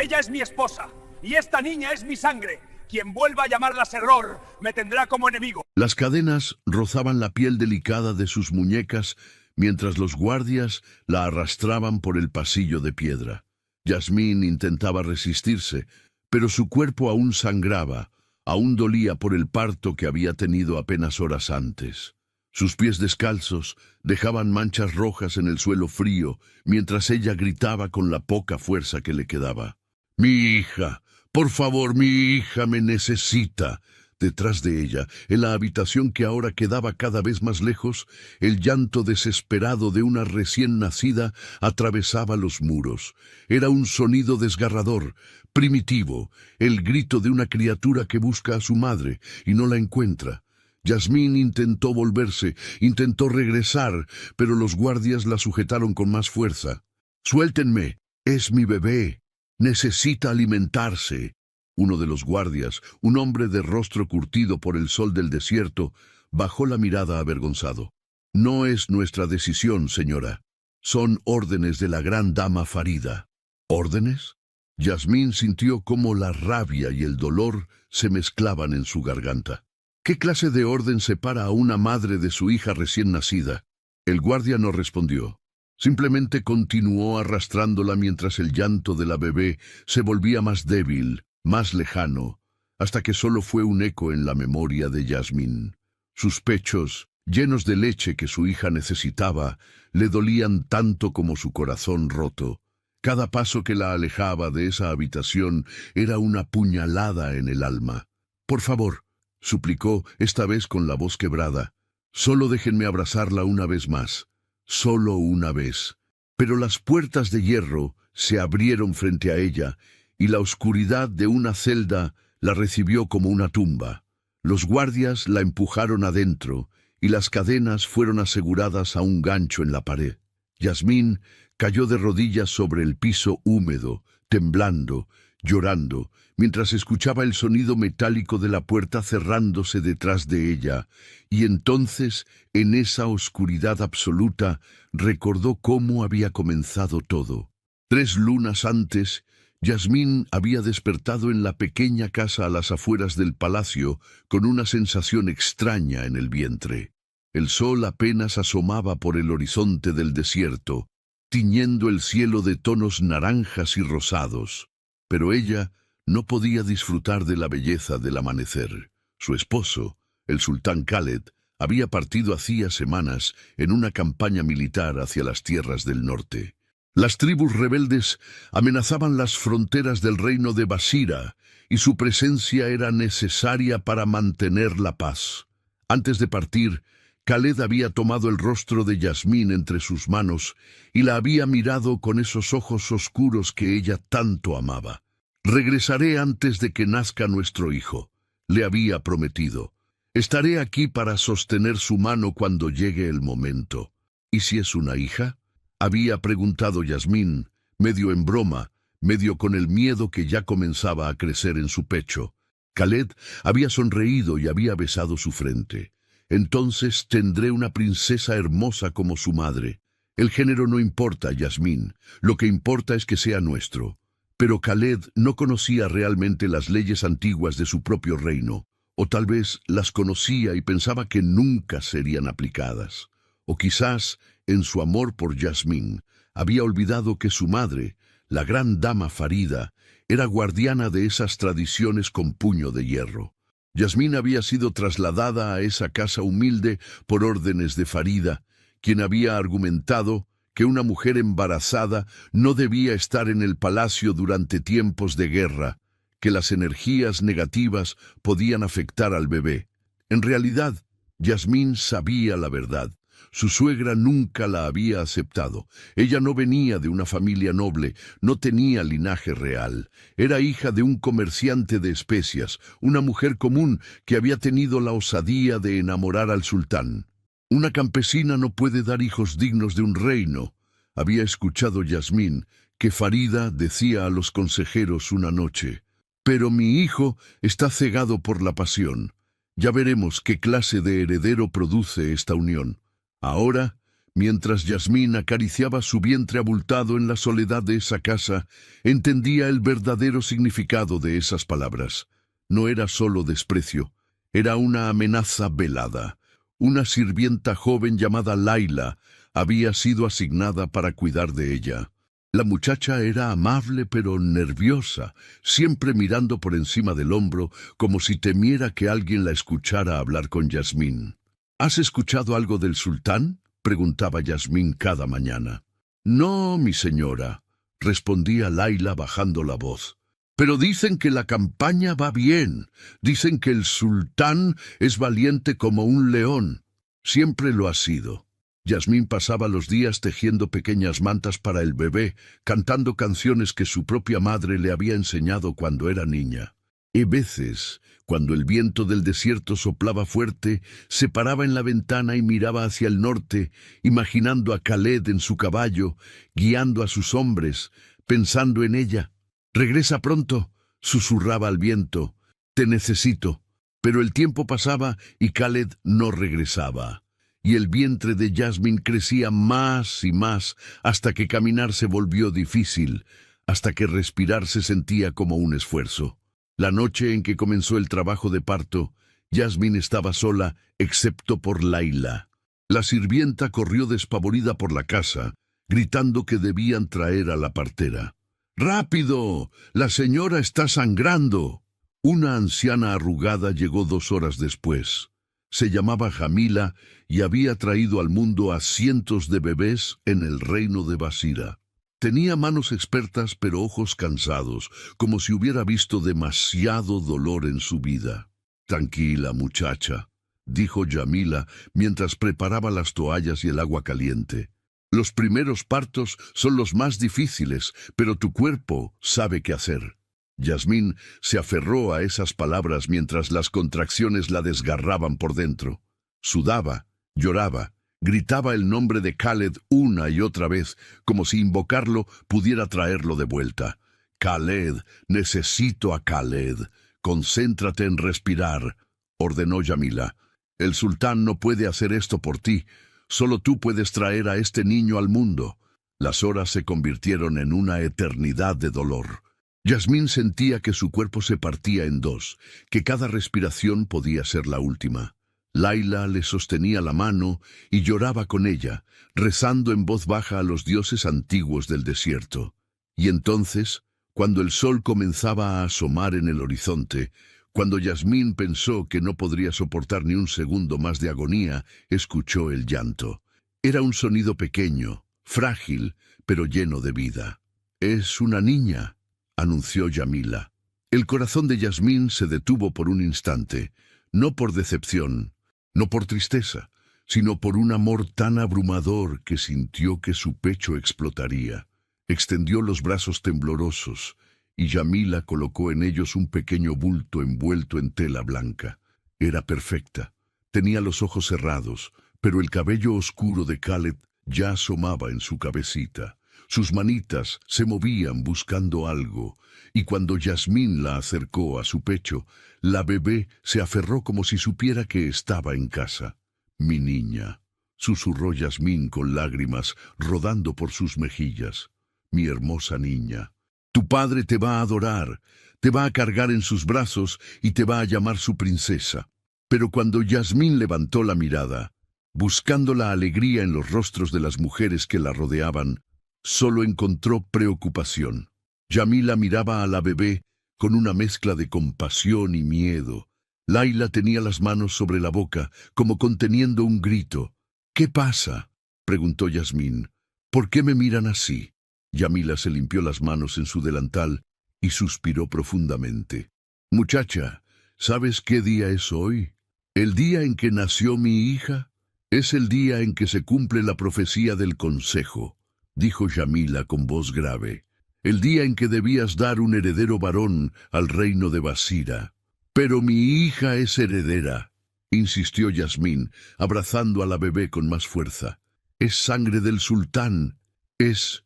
Ella es mi esposa, y esta niña es mi sangre. Quien vuelva a llamarla Serror me tendrá como enemigo. Las cadenas rozaban la piel delicada de sus muñecas mientras los guardias la arrastraban por el pasillo de piedra. Yasmín intentaba resistirse, pero su cuerpo aún sangraba, aún dolía por el parto que había tenido apenas horas antes. Sus pies descalzos dejaban manchas rojas en el suelo frío, mientras ella gritaba con la poca fuerza que le quedaba. «¡Mi hija! Por favor, mi hija me necesita». Detrás de ella, en la habitación que ahora quedaba cada vez más lejos, el llanto desesperado de una recién nacida atravesaba los muros. Era un sonido desgarrador, primitivo, el grito de una criatura que busca a su madre y no la encuentra. Yasmín intentó volverse, intentó regresar, pero los guardias la sujetaron con más fuerza. «¡Suéltenme! ¡Es mi bebé! Necesita alimentarse». Uno de los guardias, un hombre de rostro curtido por el sol del desierto, bajó la mirada avergonzado. «No es nuestra decisión, señora. Son órdenes de la gran dama Farida». «¿Órdenes?». Yasmín sintió cómo la rabia y el dolor se mezclaban en su garganta. ¿Qué clase de orden separa a una madre de su hija recién nacida? El guardia no respondió. Simplemente continuó arrastrándola mientras el llanto de la bebé se volvía más débil, más lejano, hasta que solo fue un eco en la memoria de Yasmín. Sus pechos, llenos de leche que su hija necesitaba, le dolían tanto como su corazón roto. Cada paso que la alejaba de esa habitación era una puñalada en el alma. «Por favor», suplicó, esta vez con la voz quebrada, «solo déjenme abrazarla una vez más, solo una vez». Pero las puertas de hierro se abrieron frente a ella, y la oscuridad de una celda la recibió como una tumba. Los guardias la empujaron adentro, y las cadenas fueron aseguradas a un gancho en la pared. Yasmín cayó de rodillas sobre el piso húmedo, temblando, llorando, mientras escuchaba el sonido metálico de la puerta cerrándose detrás de ella, y entonces, en esa oscuridad absoluta, recordó cómo había comenzado todo. 3 lunas antes, Yasmín había despertado en la pequeña casa a las afueras del palacio con una sensación extraña en el vientre. El sol apenas asomaba por el horizonte del desierto, tiñendo el cielo de tonos naranjas y rosados. Pero ella no podía disfrutar de la belleza del amanecer. Su esposo, el sultán Khaled, había partido hacía semanas en una campaña militar hacia las tierras del norte. Las tribus rebeldes amenazaban las fronteras del reino de Basira, y su presencia era necesaria para mantener la paz. Antes de partir, Khaled había tomado el rostro de Yasmín entre sus manos y la había mirado con esos ojos oscuros que ella tanto amaba. «Regresaré antes de que nazca nuestro hijo», le había prometido. «Estaré aquí para sostener su mano cuando llegue el momento». «¿Y si es una hija?», había preguntado Yasmín, medio en broma, medio con el miedo que ya comenzaba a crecer en su pecho. Khaled había sonreído y había besado su frente. «Entonces tendré una princesa hermosa como su madre. El género no importa, Yasmín, lo que importa es que sea nuestro». Pero Khaled no conocía realmente las leyes antiguas de su propio reino, o tal vez las conocía y pensaba que nunca serían aplicadas. O quizás, en su amor por Yasmín, había olvidado que su madre, la gran dama Farida, era guardiana de esas tradiciones con puño de hierro. Yasmín había sido trasladada a esa casa humilde por órdenes de Farida, quien había argumentado que una mujer embarazada no debía estar en el palacio durante tiempos de guerra, que las energías negativas podían afectar al bebé. En realidad, Yasmín sabía la verdad. Su suegra nunca la había aceptado. Ella no venía de una familia noble, no tenía linaje real. Era hija de un comerciante de especias, una mujer común que había tenido la osadía de enamorar al sultán. «Una campesina no puede dar hijos dignos de un reino», había escuchado Yasmín, que Farida decía a los consejeros una noche. «Pero mi hijo está cegado por la pasión. Ya veremos qué clase de heredero produce esta unión. Ahora, Mientras Yasmín acariciaba su vientre abultado en la soledad de esa casa, entendía el verdadero significado de esas palabras. No era solo desprecio, era una amenaza velada. Una sirvienta joven llamada Laila había sido asignada para cuidar de ella. La muchacha era amable pero nerviosa, siempre mirando por encima del hombro como si temiera que alguien la escuchara hablar con Yasmín. ¿Has escuchado algo del sultán?, preguntaba Yasmín cada mañana. No, mi señora, respondía Laila bajando la voz. Pero dicen que la campaña va bien. Dicen que el sultán es valiente como un león. Siempre lo ha sido. Yasmín pasaba los días tejiendo pequeñas mantas para el bebé, cantando canciones que su propia madre le había enseñado cuando era niña. Y veces, cuando el viento del desierto soplaba fuerte, se paraba en la ventana y miraba hacia el norte, imaginando a Khaled en su caballo, guiando a sus hombres, pensando en ella. «Regresa pronto», susurraba al viento. «Te necesito». Pero el tiempo pasaba y Khaled no regresaba. Y el vientre de Yasmín crecía más y más hasta que caminar se volvió difícil, hasta que respirar se sentía como un esfuerzo. La noche en que comenzó el trabajo de parto, Yasmín estaba sola, excepto por Laila. La sirvienta corrió despavorida por la casa, gritando que debían traer a la partera. «¡Rápido! ¡La señora está sangrando!». Una anciana arrugada llegó 2 horas después. Se llamaba Jamila y había traído al mundo a cientos de bebés en el reino de Basira. Tenía manos expertas pero ojos cansados, como si hubiera visto demasiado dolor en su vida. «Tranquila, muchacha», dijo Jamila mientras preparaba las toallas y el agua caliente. «Los primeros partos son los más difíciles, pero tu cuerpo sabe qué hacer». Yasmín se aferró a esas palabras mientras las contracciones la desgarraban por dentro. Sudaba, lloraba, gritaba el nombre de Khaled una y otra vez, como si invocarlo pudiera traerlo de vuelta. «Khaled, necesito a Khaled. Concéntrate en respirar», ordenó Jamila. «El sultán no puede hacer esto por ti. Solo tú puedes traer a este niño al mundo». Las horas se convirtieron en una eternidad de dolor. Yasmín sentía que su cuerpo se partía en 2, que cada respiración podía ser la última. Laila le sostenía la mano y lloraba con ella, rezando en voz baja a los dioses antiguos del desierto. Y entonces, cuando el sol comenzaba a asomar en el horizonte, cuando Yasmín pensó que no podría soportar ni un segundo más de agonía, escuchó el llanto. Era un sonido pequeño, frágil, pero lleno de vida. «Es una niña», anunció Jamila. El corazón de Yasmín se detuvo por un instante, no por decepción, no por tristeza, sino por un amor tan abrumador que sintió que su pecho explotaría. Extendió los brazos temblorosos, y Jamila colocó en ellos un pequeño bulto envuelto en tela blanca. Era perfecta. Tenía los ojos cerrados, pero el cabello oscuro de Khaled ya asomaba en su cabecita. Sus manitas se movían buscando algo, y cuando Yasmín la acercó a su pecho, la bebé se aferró como si supiera que estaba en casa. «Mi niña», susurró Yasmín con lágrimas rodando por sus mejillas. «Mi hermosa niña. Tu padre te va a adorar, te va a cargar en sus brazos y te va a llamar su princesa». Pero cuando Yasmín levantó la mirada, buscando la alegría en los rostros de las mujeres que la rodeaban, solo encontró preocupación. Jamila miraba a la bebé con una mezcla de compasión y miedo. Laila tenía las manos sobre la boca, como conteniendo un grito. «¿Qué pasa?», preguntó Yasmín. «¿Por qué me miran así?». Jamila se limpió las manos en su delantal y suspiró profundamente. «Muchacha, ¿sabes qué día es hoy? El día en que nació mi hija. Es el día en que se cumple la profecía del consejo», dijo Jamila con voz grave. «El día en que debías dar un heredero varón al reino de Basira». «Pero mi hija es heredera», insistió Yasmín, abrazando a la bebé con más fuerza. «Es sangre del sultán. Es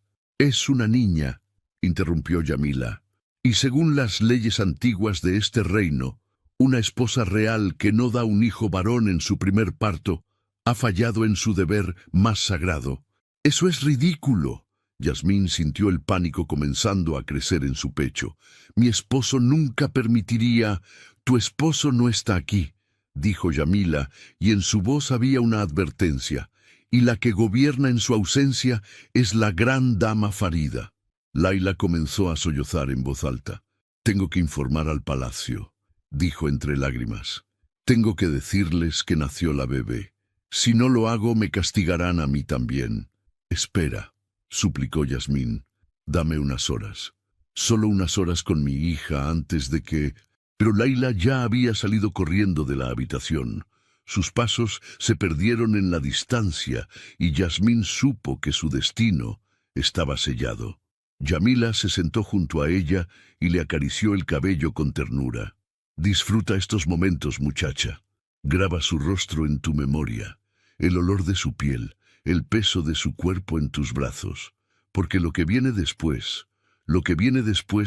una niña», interrumpió Jamila. «Y según las leyes antiguas de este reino, una esposa real que no da un hijo varón en su primer parto, Ha fallado en su deber más sagrado. ¡Eso es ridículo! Yasmín sintió el pánico comenzando a crecer en su pecho. Mi esposo nunca permitiría... Tu esposo no está aquí, dijo Yamila, y en su voz había una advertencia. Y la que gobierna en su ausencia es la gran dama Farida. Laila comenzó a sollozar en voz alta. Tengo que informar al palacio, dijo entre lágrimas. Tengo que decirles que nació la bebé. Si no lo hago, me castigarán a mí también. Espera, suplicó Yasmín. Dame unas horas. Solo unas horas con mi hija antes de que... Pero Laila ya había salido corriendo de la habitación. Sus pasos se perdieron en la distancia y Yasmín supo que su destino estaba sellado. Yamila se sentó junto a ella y le acarició el cabello con ternura. Disfruta estos momentos, muchacha. Graba su rostro en tu memoria, el olor de su piel, el peso de su cuerpo en tus brazos, porque lo que viene después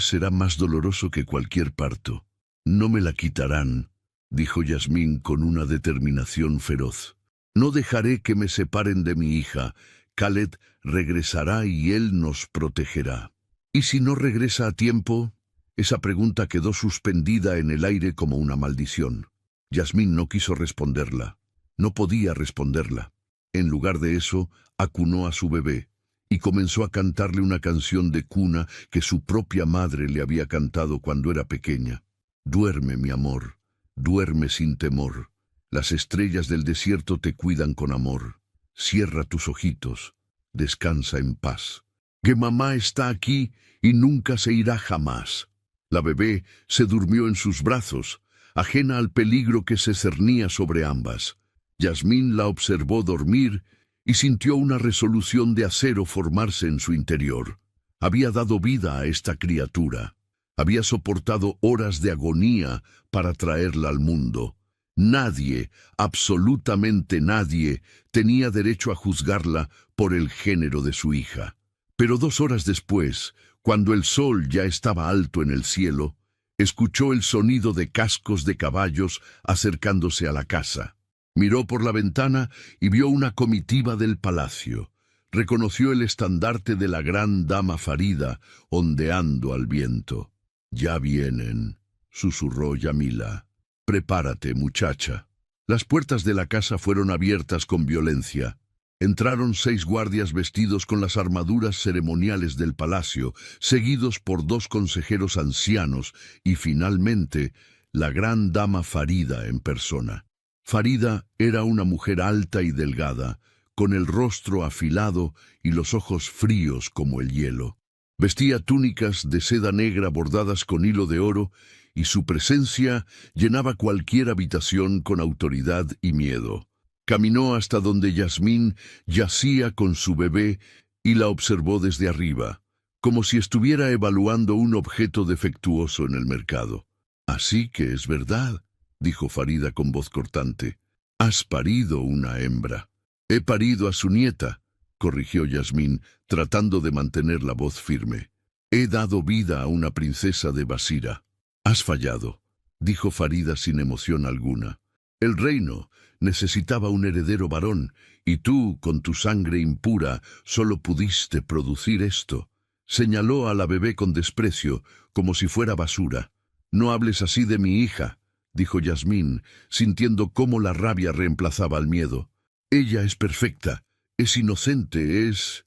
será más doloroso que cualquier parto. No me la quitarán, dijo Yasmín con una determinación feroz. No dejaré que me separen de mi hija. Khaled regresará y él nos protegerá. ¿Y si no regresa a tiempo? Esa pregunta quedó suspendida en el aire como una maldición. Yasmín no quiso responderla. No podía responderla. En lugar de eso, acunó a su bebé y comenzó a cantarle una canción de cuna que su propia madre le había cantado cuando era pequeña. Duerme, mi amor, duerme sin temor. Las estrellas del desierto te cuidan con amor. Cierra tus ojitos, descansa en paz. Que mamá está aquí y nunca se irá jamás. La bebé se durmió en sus brazos, ajena al peligro que se cernía sobre ambas. Yasmín la observó dormir y sintió una resolución de acero formarse en su interior. Había dado vida a esta criatura. Había soportado horas de agonía para traerla al mundo. Nadie, absolutamente nadie, tenía derecho a juzgarla por el género de su hija. Pero 2 horas después, cuando el sol ya estaba alto en el cielo, escuchó el sonido de cascos de caballos acercándose a la casa. Miró por la ventana y vio una comitiva del palacio. Reconoció el estandarte de la gran dama Farida ondeando al viento. «Ya vienen», susurró Yamila. «Prepárate, muchacha». Las puertas de la casa fueron abiertas con violencia. Entraron 6 guardias vestidos con las armaduras ceremoniales del palacio, seguidos por 2 consejeros ancianos y, finalmente, la gran dama Farida en persona. Farida era una mujer alta y delgada, con el rostro afilado y los ojos fríos como el hielo. Vestía túnicas de seda negra bordadas con hilo de oro, y su presencia llenaba cualquier habitación con autoridad y miedo. Caminó hasta donde Yasmín yacía con su bebé y la observó desde arriba, como si estuviera evaluando un objeto defectuoso en el mercado. «Así que es verdad», dijo Farida con voz cortante. «Has parido una hembra». «He parido a su nieta», corrigió Yasmín, tratando de mantener la voz firme. «He dado vida a una princesa de Basira». «Has fallado», dijo Farida sin emoción alguna. «El reino necesitaba un heredero varón, y tú, con tu sangre impura, solo pudiste producir esto». Señaló a la bebé con desprecio, como si fuera basura. «No hables así de mi hija», dijo Yasmín, sintiendo cómo la rabia reemplazaba al miedo. «Ella es perfecta. Es inocente, es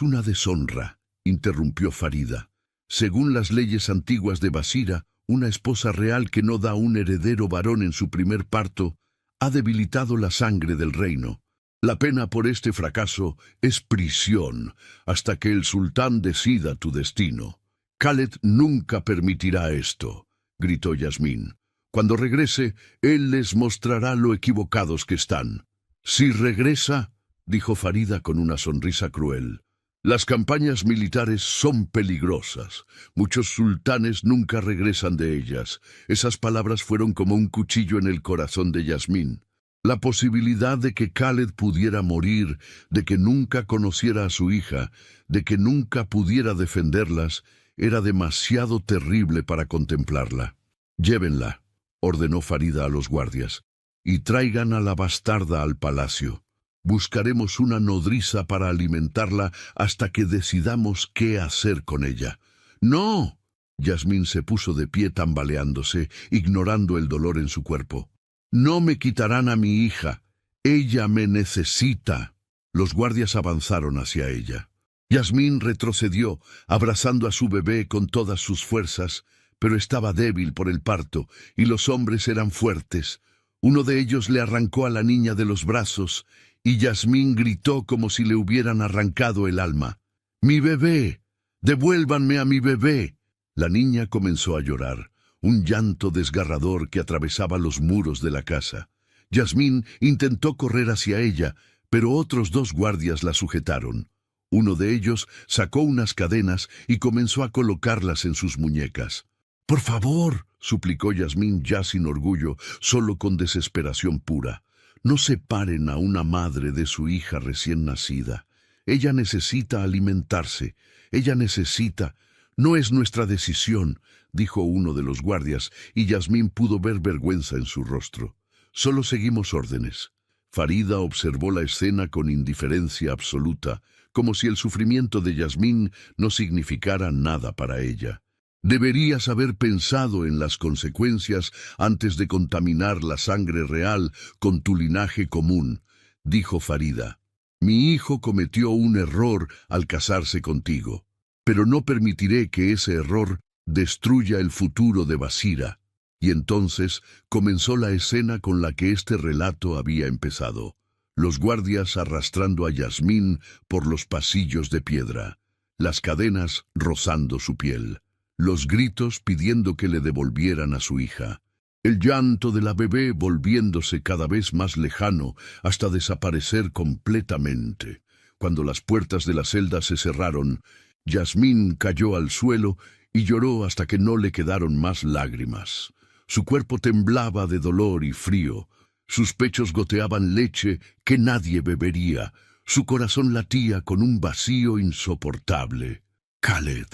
una deshonra», interrumpió Farida. «Según las leyes antiguas de Basira, una esposa real que no da un heredero varón en su primer parto ha debilitado la sangre del reino. La pena por este fracaso es prisión hasta que el sultán decida tu destino». «Khaled nunca permitirá esto», gritó Yasmín. «Cuando regrese, él les mostrará lo equivocados que están». «Si regresa», dijo Farida con una sonrisa cruel, «las campañas militares son peligrosas. Muchos sultanes nunca regresan de ellas». Esas palabras fueron como un cuchillo en el corazón de Yasmín. La posibilidad de que Khaled pudiera morir, de que nunca conociera a su hija, de que nunca pudiera defenderlas, era demasiado terrible para contemplarla. «Llévenla», ordenó Farida a los guardias, y traigan a la bastarda al palacio. Buscaremos una nodriza para alimentarla hasta que decidamos qué hacer con ella. ¡No! Yasmín se puso de pie tambaleándose, ignorando el dolor en su cuerpo. «No me quitarán a mi hija. Ella me necesita». Los guardias avanzaron hacia ella. Yasmín retrocedió, abrazando a su bebé con todas sus fuerzas, pero estaba débil por el parto, y los hombres eran fuertes. Uno de ellos le arrancó a la niña de los brazos, y Yasmín gritó como si le hubieran arrancado el alma. «¡Mi bebé! ¡Devuélvanme a mi bebé!». La niña comenzó a llorar, un llanto desgarrador que atravesaba los muros de la casa. Yasmín intentó correr hacia ella, pero otros 2 guardias la sujetaron. Uno de ellos sacó unas cadenas y comenzó a colocarlas en sus muñecas. «Por favor», suplicó Yasmín ya sin orgullo, solo con desesperación pura. «No separen a una madre de su hija recién nacida. Ella necesita alimentarse. Ella necesita...». «No es nuestra decisión», dijo uno de los guardias, y Yasmín pudo ver vergüenza en su rostro. «Solo seguimos órdenes». Farida observó la escena con indiferencia absoluta, como si el sufrimiento de Yasmín no significara nada para ella. «Deberías haber pensado en las consecuencias antes de contaminar la sangre real con tu linaje común», dijo Farida. «Mi hijo cometió un error al casarse contigo, pero no permitiré que ese error destruya el futuro de Basira». Y entonces comenzó la escena con la que este relato había empezado. Los guardias arrastrando a Yasmín por los pasillos de piedra, las cadenas rozando su piel, los gritos pidiendo que le devolvieran a su hija, el llanto de la bebé volviéndose cada vez más lejano hasta desaparecer completamente. Cuando las puertas de la celda se cerraron, Yasmín cayó al suelo y lloró hasta que no le quedaron más lágrimas. Su cuerpo temblaba de dolor y frío. Sus pechos goteaban leche que nadie bebería. Su corazón latía con un vacío insoportable. «Khaled»,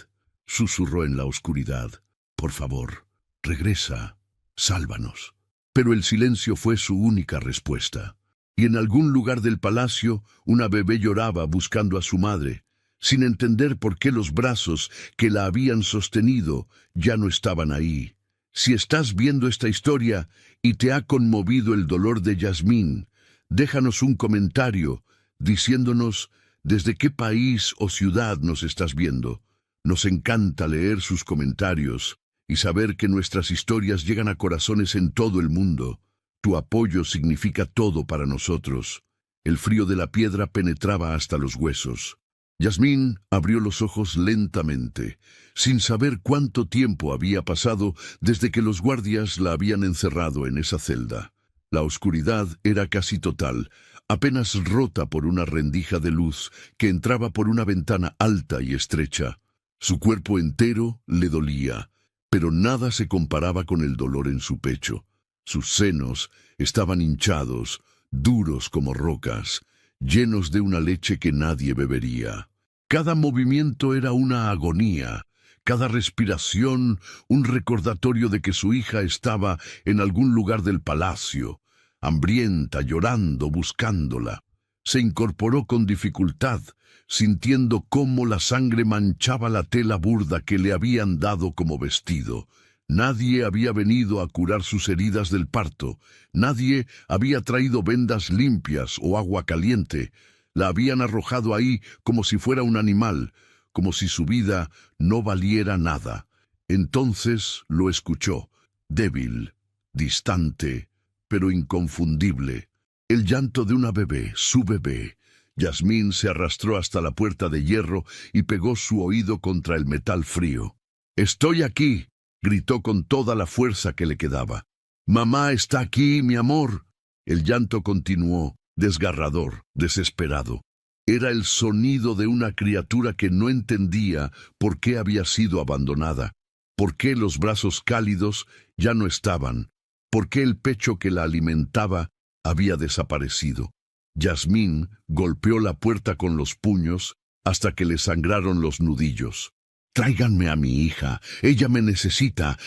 susurró en la oscuridad, «por favor, regresa, sálvanos». Pero el silencio fue su única respuesta. Y en algún lugar del palacio, una bebé lloraba buscando a su madre, sin entender por qué los brazos que la habían sostenido ya no estaban ahí. Si estás viendo esta historia y te ha conmovido el dolor de Yasmín, déjanos un comentario diciéndonos desde qué país o ciudad nos estás viendo. Nos encanta leer sus comentarios y saber que nuestras historias llegan a corazones en todo el mundo. Tu apoyo significa todo para nosotros. El frío de la piedra penetraba hasta los huesos. Yasmín abrió los ojos lentamente, sin saber cuánto tiempo había pasado desde que los guardias la habían encerrado en esa celda. La oscuridad era casi total, apenas rota por una rendija de luz que entraba por una ventana alta y estrecha. Su cuerpo entero le dolía, pero nada se comparaba con el dolor en su pecho. Sus senos estaban hinchados, duros como rocas, llenos de una leche que nadie bebería. Cada movimiento era una agonía, cada respiración un recordatorio de que su hija estaba en algún lugar del palacio, hambrienta, llorando, buscándola. Se incorporó con dificultad, sintiendo cómo la sangre manchaba la tela burda que le habían dado como vestido. Nadie había venido a curar sus heridas del parto. Nadie había traído vendas limpias o agua caliente. La habían arrojado ahí como si fuera un animal, como si su vida no valiera nada. Entonces lo escuchó, débil, distante, pero inconfundible. El llanto de una bebé, su bebé. Yasmín se arrastró hasta la puerta de hierro y pegó su oído contra el metal frío. «¡Estoy aquí!», gritó con toda la fuerza que le quedaba. «¡Mamá está aquí, mi amor!». El llanto continuó, desgarrador, desesperado. Era el sonido de una criatura que no entendía por qué había sido abandonada, por qué los brazos cálidos ya no estaban, por qué el pecho que la alimentaba había desaparecido. Yasmín golpeó la puerta con los puños hasta que le sangraron los nudillos. «Tráiganme a mi hija, ella me necesita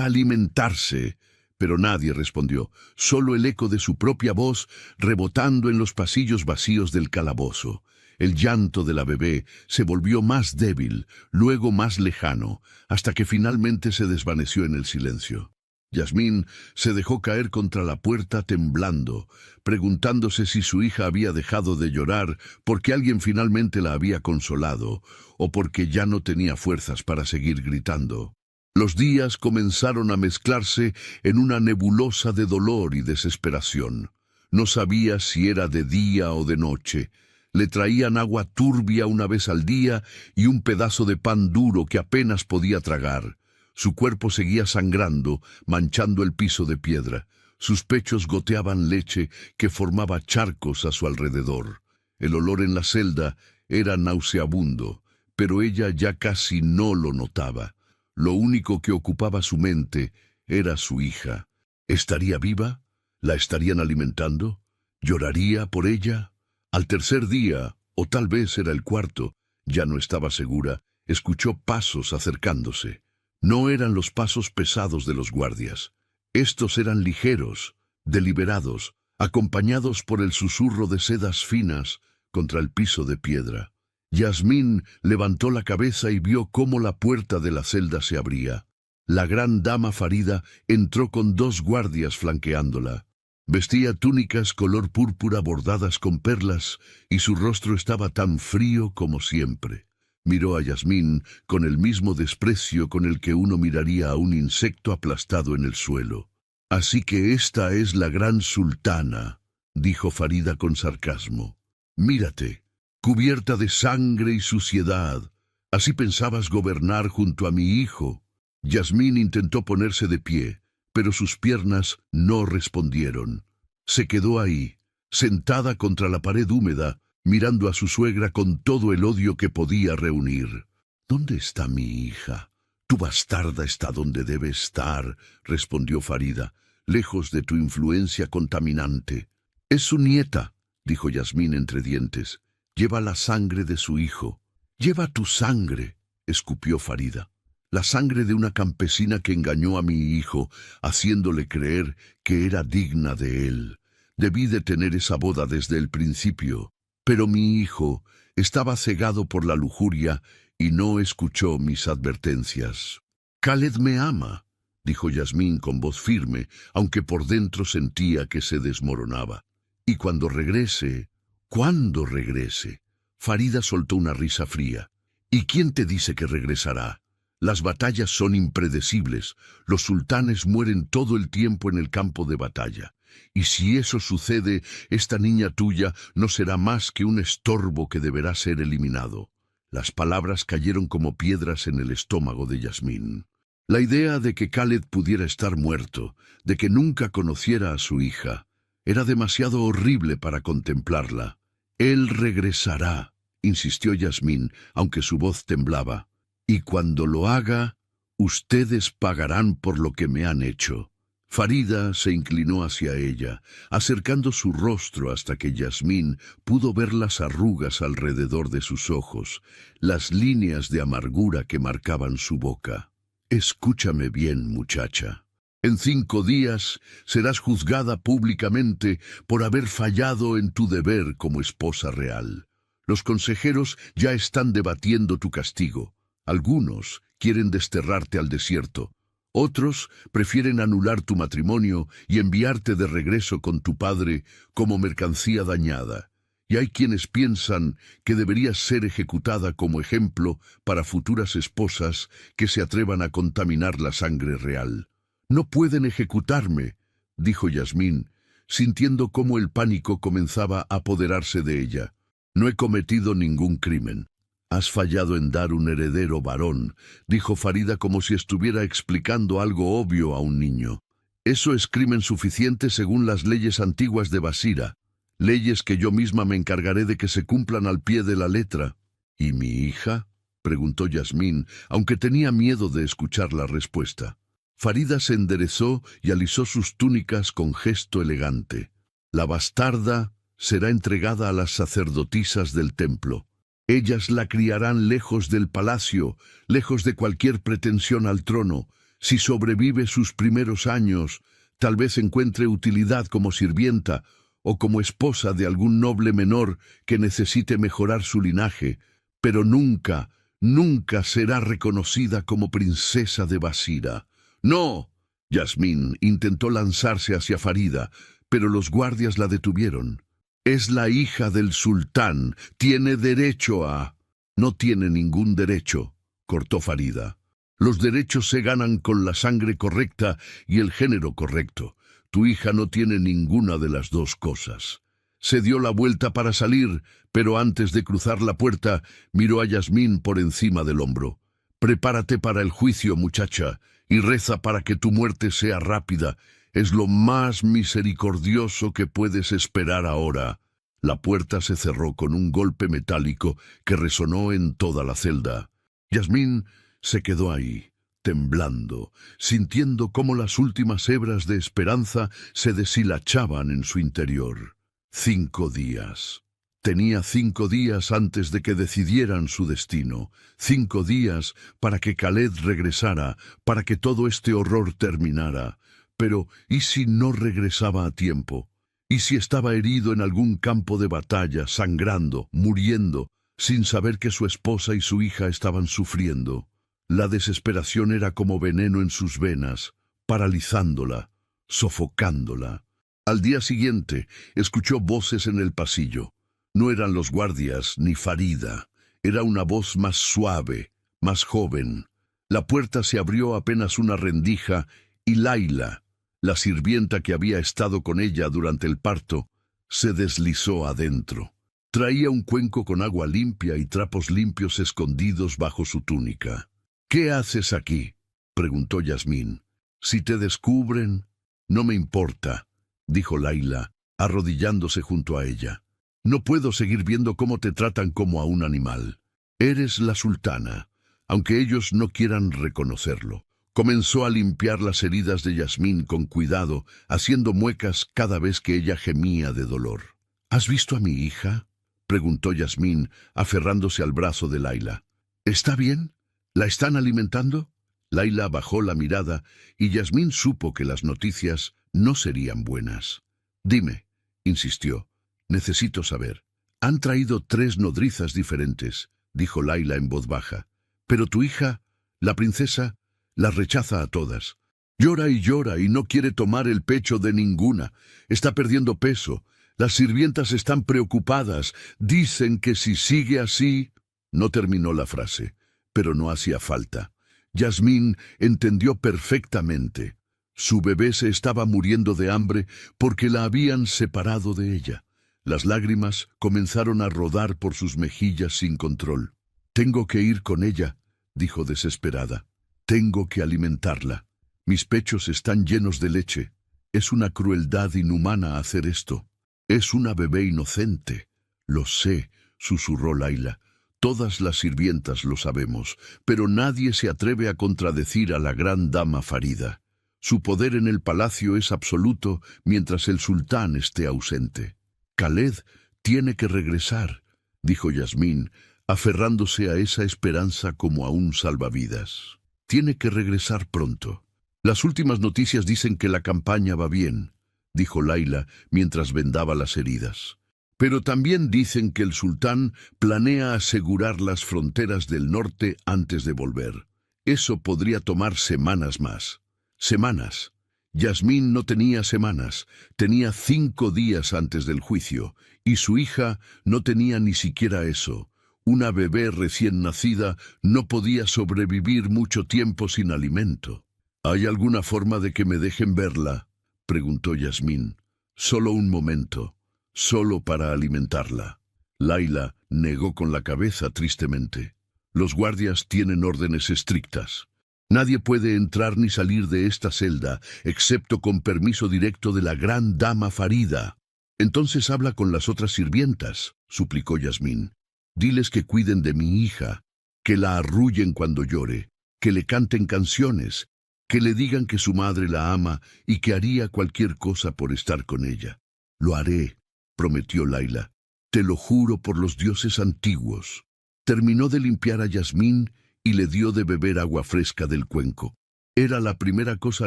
alimentarse». Pero nadie respondió, solo el eco de su propia voz rebotando en los pasillos vacíos del calabozo. El llanto de la bebé se volvió más débil, luego más lejano, hasta que finalmente se desvaneció en el silencio. Yasmín se dejó caer contra la puerta temblando, preguntándose si su hija había dejado de llorar porque alguien finalmente la había consolado o porque ya no tenía fuerzas para seguir gritando. Los días comenzaron a mezclarse en una nebulosa de dolor y desesperación. No sabía si era de día o de noche. Le traían agua turbia una vez al día y un pedazo de pan duro que apenas podía tragar. Su cuerpo seguía sangrando, manchando el piso de piedra. Sus pechos goteaban leche que formaba charcos a su alrededor. El olor en la celda era nauseabundo, pero ella ya casi no lo notaba. Lo único que ocupaba su mente era su hija. ¿Estaría viva? ¿La estarían alimentando? ¿Lloraría por ella? Al tercer día, o tal vez era el cuarto, ya no estaba segura, escuchó pasos acercándose. No eran los pasos pesados de los guardias. Estos eran ligeros, deliberados, acompañados por el susurro de sedas finas contra el piso de piedra. Yasmín levantó la cabeza y vio cómo la puerta de la celda se abría. La gran dama Farida entró con 2 guardias flanqueándola. Vestía túnicas color púrpura bordadas con perlas y su rostro estaba tan frío como siempre. Miró a Yasmín con el mismo desprecio con el que uno miraría a un insecto aplastado en el suelo. «Así que esta es la gran sultana», dijo Farida con sarcasmo. «Mírate, cubierta de sangre y suciedad. ¿Así pensabas gobernar junto a mi hijo?» Yasmín intentó ponerse de pie, pero sus piernas no respondieron. Se quedó ahí, sentada contra la pared húmeda, mirando a su suegra con todo el odio que podía reunir. «¿Dónde está mi hija?» «Tu bastarda está donde debe estar», respondió Farida, «lejos de tu influencia contaminante». «Es su nieta», dijo Yasmín entre dientes. «Lleva la sangre de su hijo». «Lleva tu sangre», escupió Farida. «La sangre de una campesina que engañó a mi hijo, haciéndole creer que era digna de él. Debí detener esa boda desde el principio, pero mi hijo estaba cegado por la lujuria y no escuchó mis advertencias». «Khaled me ama», dijo Yasmín con voz firme, aunque por dentro sentía que se desmoronaba. «Y cuando regrese, ¿cuándo regrese?» Farida soltó una risa fría. «¿Y quién te dice que regresará? Las batallas son impredecibles. Los sultanes mueren todo el tiempo en el campo de batalla. Y si eso sucede, esta niña tuya no será más que un estorbo que deberá ser eliminado». Las palabras cayeron como piedras en el estómago de Yasmín. La idea de que Khaled pudiera estar muerto, de que nunca conociera a su hija, era demasiado horrible para contemplarla. «Él regresará», insistió Yasmín, aunque su voz temblaba. «Y cuando lo haga, ustedes pagarán por lo que me han hecho». Farida se inclinó hacia ella, acercando su rostro hasta que Yasmín pudo ver las arrugas alrededor de sus ojos, las líneas de amargura que marcaban su boca. «Escúchame bien, muchacha. En 5 días serás juzgada públicamente por haber fallado en tu deber como esposa real. Los consejeros ya están debatiendo tu castigo. Algunos quieren desterrarte al desierto. Otros prefieren anular tu matrimonio y enviarte de regreso con tu padre como mercancía dañada. Y hay quienes piensan que deberías ser ejecutada como ejemplo para futuras esposas que se atrevan a contaminar la sangre real». «No pueden ejecutarme», dijo Yasmín, sintiendo cómo el pánico comenzaba a apoderarse de ella. «No he cometido ningún crimen». «Has fallado en dar un heredero varón», dijo Farida como si estuviera explicando algo obvio a un niño. «Eso es crimen suficiente según las leyes antiguas de Basira, leyes que yo misma me encargaré de que se cumplan al pie de la letra». «¿Y mi hija?», preguntó Yasmín, aunque tenía miedo de escuchar la respuesta. Farida se enderezó y alisó sus túnicas con gesto elegante. «La bastarda será entregada a las sacerdotisas del templo. Ellas la criarán lejos del palacio, lejos de cualquier pretensión al trono. Si sobrevive sus primeros años, Tal vez encuentre utilidad como sirvienta o como esposa de algún noble menor que necesite mejorar su linaje, pero nunca, nunca será reconocida como princesa de Basira. ¡No! Yasmín intentó lanzarse hacia Farida, pero los guardias la detuvieron. Es la hija del sultán. Tiene derecho a... No tiene ningún derecho, cortó Farida. Los derechos se ganan con la sangre correcta y el género correcto. Tu hija no tiene ninguna de las dos cosas. Se dio la vuelta para salir, pero antes de cruzar la puerta, miró a Yasmín por encima del hombro. Prepárate para el juicio, muchacha, y reza para que tu muerte sea rápida. Es lo más misericordioso que puedes esperar ahora. La puerta se cerró con un golpe metálico que resonó en toda la celda. Yasmín se quedó ahí, temblando, sintiendo cómo las últimas hebras de esperanza se deshilachaban en su interior. 5 días. Tenía 5 días antes de que decidieran su destino. 5 días para que Khaled regresara, para que todo este horror terminara. Pero, ¿y si no regresaba a tiempo? ¿Y si estaba herido en algún campo de batalla, sangrando, muriendo, sin saber que su esposa y su hija estaban sufriendo? La desesperación era como veneno en sus venas, paralizándola, sofocándola. Al día siguiente, escuchó voces en el pasillo. No eran los guardias ni Farida. Era una voz más suave, más joven. La puerta se abrió apenas una rendija y Laila, la sirvienta que había estado con ella durante el parto, se deslizó adentro. Traía un cuenco con agua limpia y trapos limpios escondidos bajo su túnica. «¿Qué haces aquí?», preguntó Yasmín. «Si te descubren...» «No me importa», dijo Laila, arrodillándose junto a ella. «No puedo seguir viendo cómo te tratan como a un animal. Eres la sultana, aunque ellos no quieran reconocerlo». Comenzó a limpiar las heridas de Yasmín con cuidado, haciendo muecas cada vez que ella gemía de dolor. «¿Has visto a mi hija?», preguntó Yasmín, aferrándose al brazo de Laila. «¿Está bien? ¿La están alimentando?». Laila bajó la mirada y Yasmín supo que las noticias no serían buenas. «Dime», insistió, «necesito saber». «Han traído 3 nodrizas diferentes», dijo Laila en voz baja. «Pero tu hija, la princesa, las rechaza a todas. Llora y no quiere tomar el pecho de ninguna. Está perdiendo peso. Las sirvientas están preocupadas. Dicen que si sigue así...». No terminó la frase, pero no hacía falta. Yasmín entendió perfectamente. Su bebé se estaba muriendo de hambre porque la habían separado de ella. Las lágrimas comenzaron a rodar por sus mejillas sin control. «Tengo que ir con ella», dijo desesperada. «Tengo que alimentarla. Mis pechos están llenos de leche. Es una crueldad inhumana hacer esto. Es una bebé inocente». «Lo sé», susurró Laila. «Todas las sirvientas lo sabemos, pero nadie se atreve a contradecir a la gran dama Farida. Su poder en el palacio es absoluto mientras el sultán esté ausente». «Khaled tiene que regresar», dijo Yasmín, aferrándose a esa esperanza como a un salvavidas. «Tiene que regresar pronto. Las últimas noticias dicen que la campaña va bien», dijo Laila mientras vendaba las heridas. «Pero también dicen que el sultán planea asegurar las fronteras del norte antes de volver. Eso podría tomar semanas más». «Semanas». Yasmín no tenía semanas, tenía 5 días antes del juicio, y su hija no tenía ni siquiera eso. Una bebé recién nacida no podía sobrevivir mucho tiempo sin alimento. «¿Hay alguna forma de que me dejen verla?», preguntó Yasmín. «Solo un momento, solo para alimentarla». Laila negó con la cabeza tristemente. «Los guardias tienen órdenes estrictas. Nadie puede entrar ni salir de esta celda, excepto con permiso directo de la gran dama Farida». «Entonces habla con las otras sirvientas», suplicó Yasmín. «Diles que cuiden de mi hija, que la arrullen cuando llore, que le canten canciones, que le digan que su madre la ama y que haría cualquier cosa por estar con ella». «Lo haré», prometió Laila. «Te lo juro por los dioses antiguos». Terminó de limpiar a Yasmín y le dio de beber agua fresca del cuenco. Era la primera cosa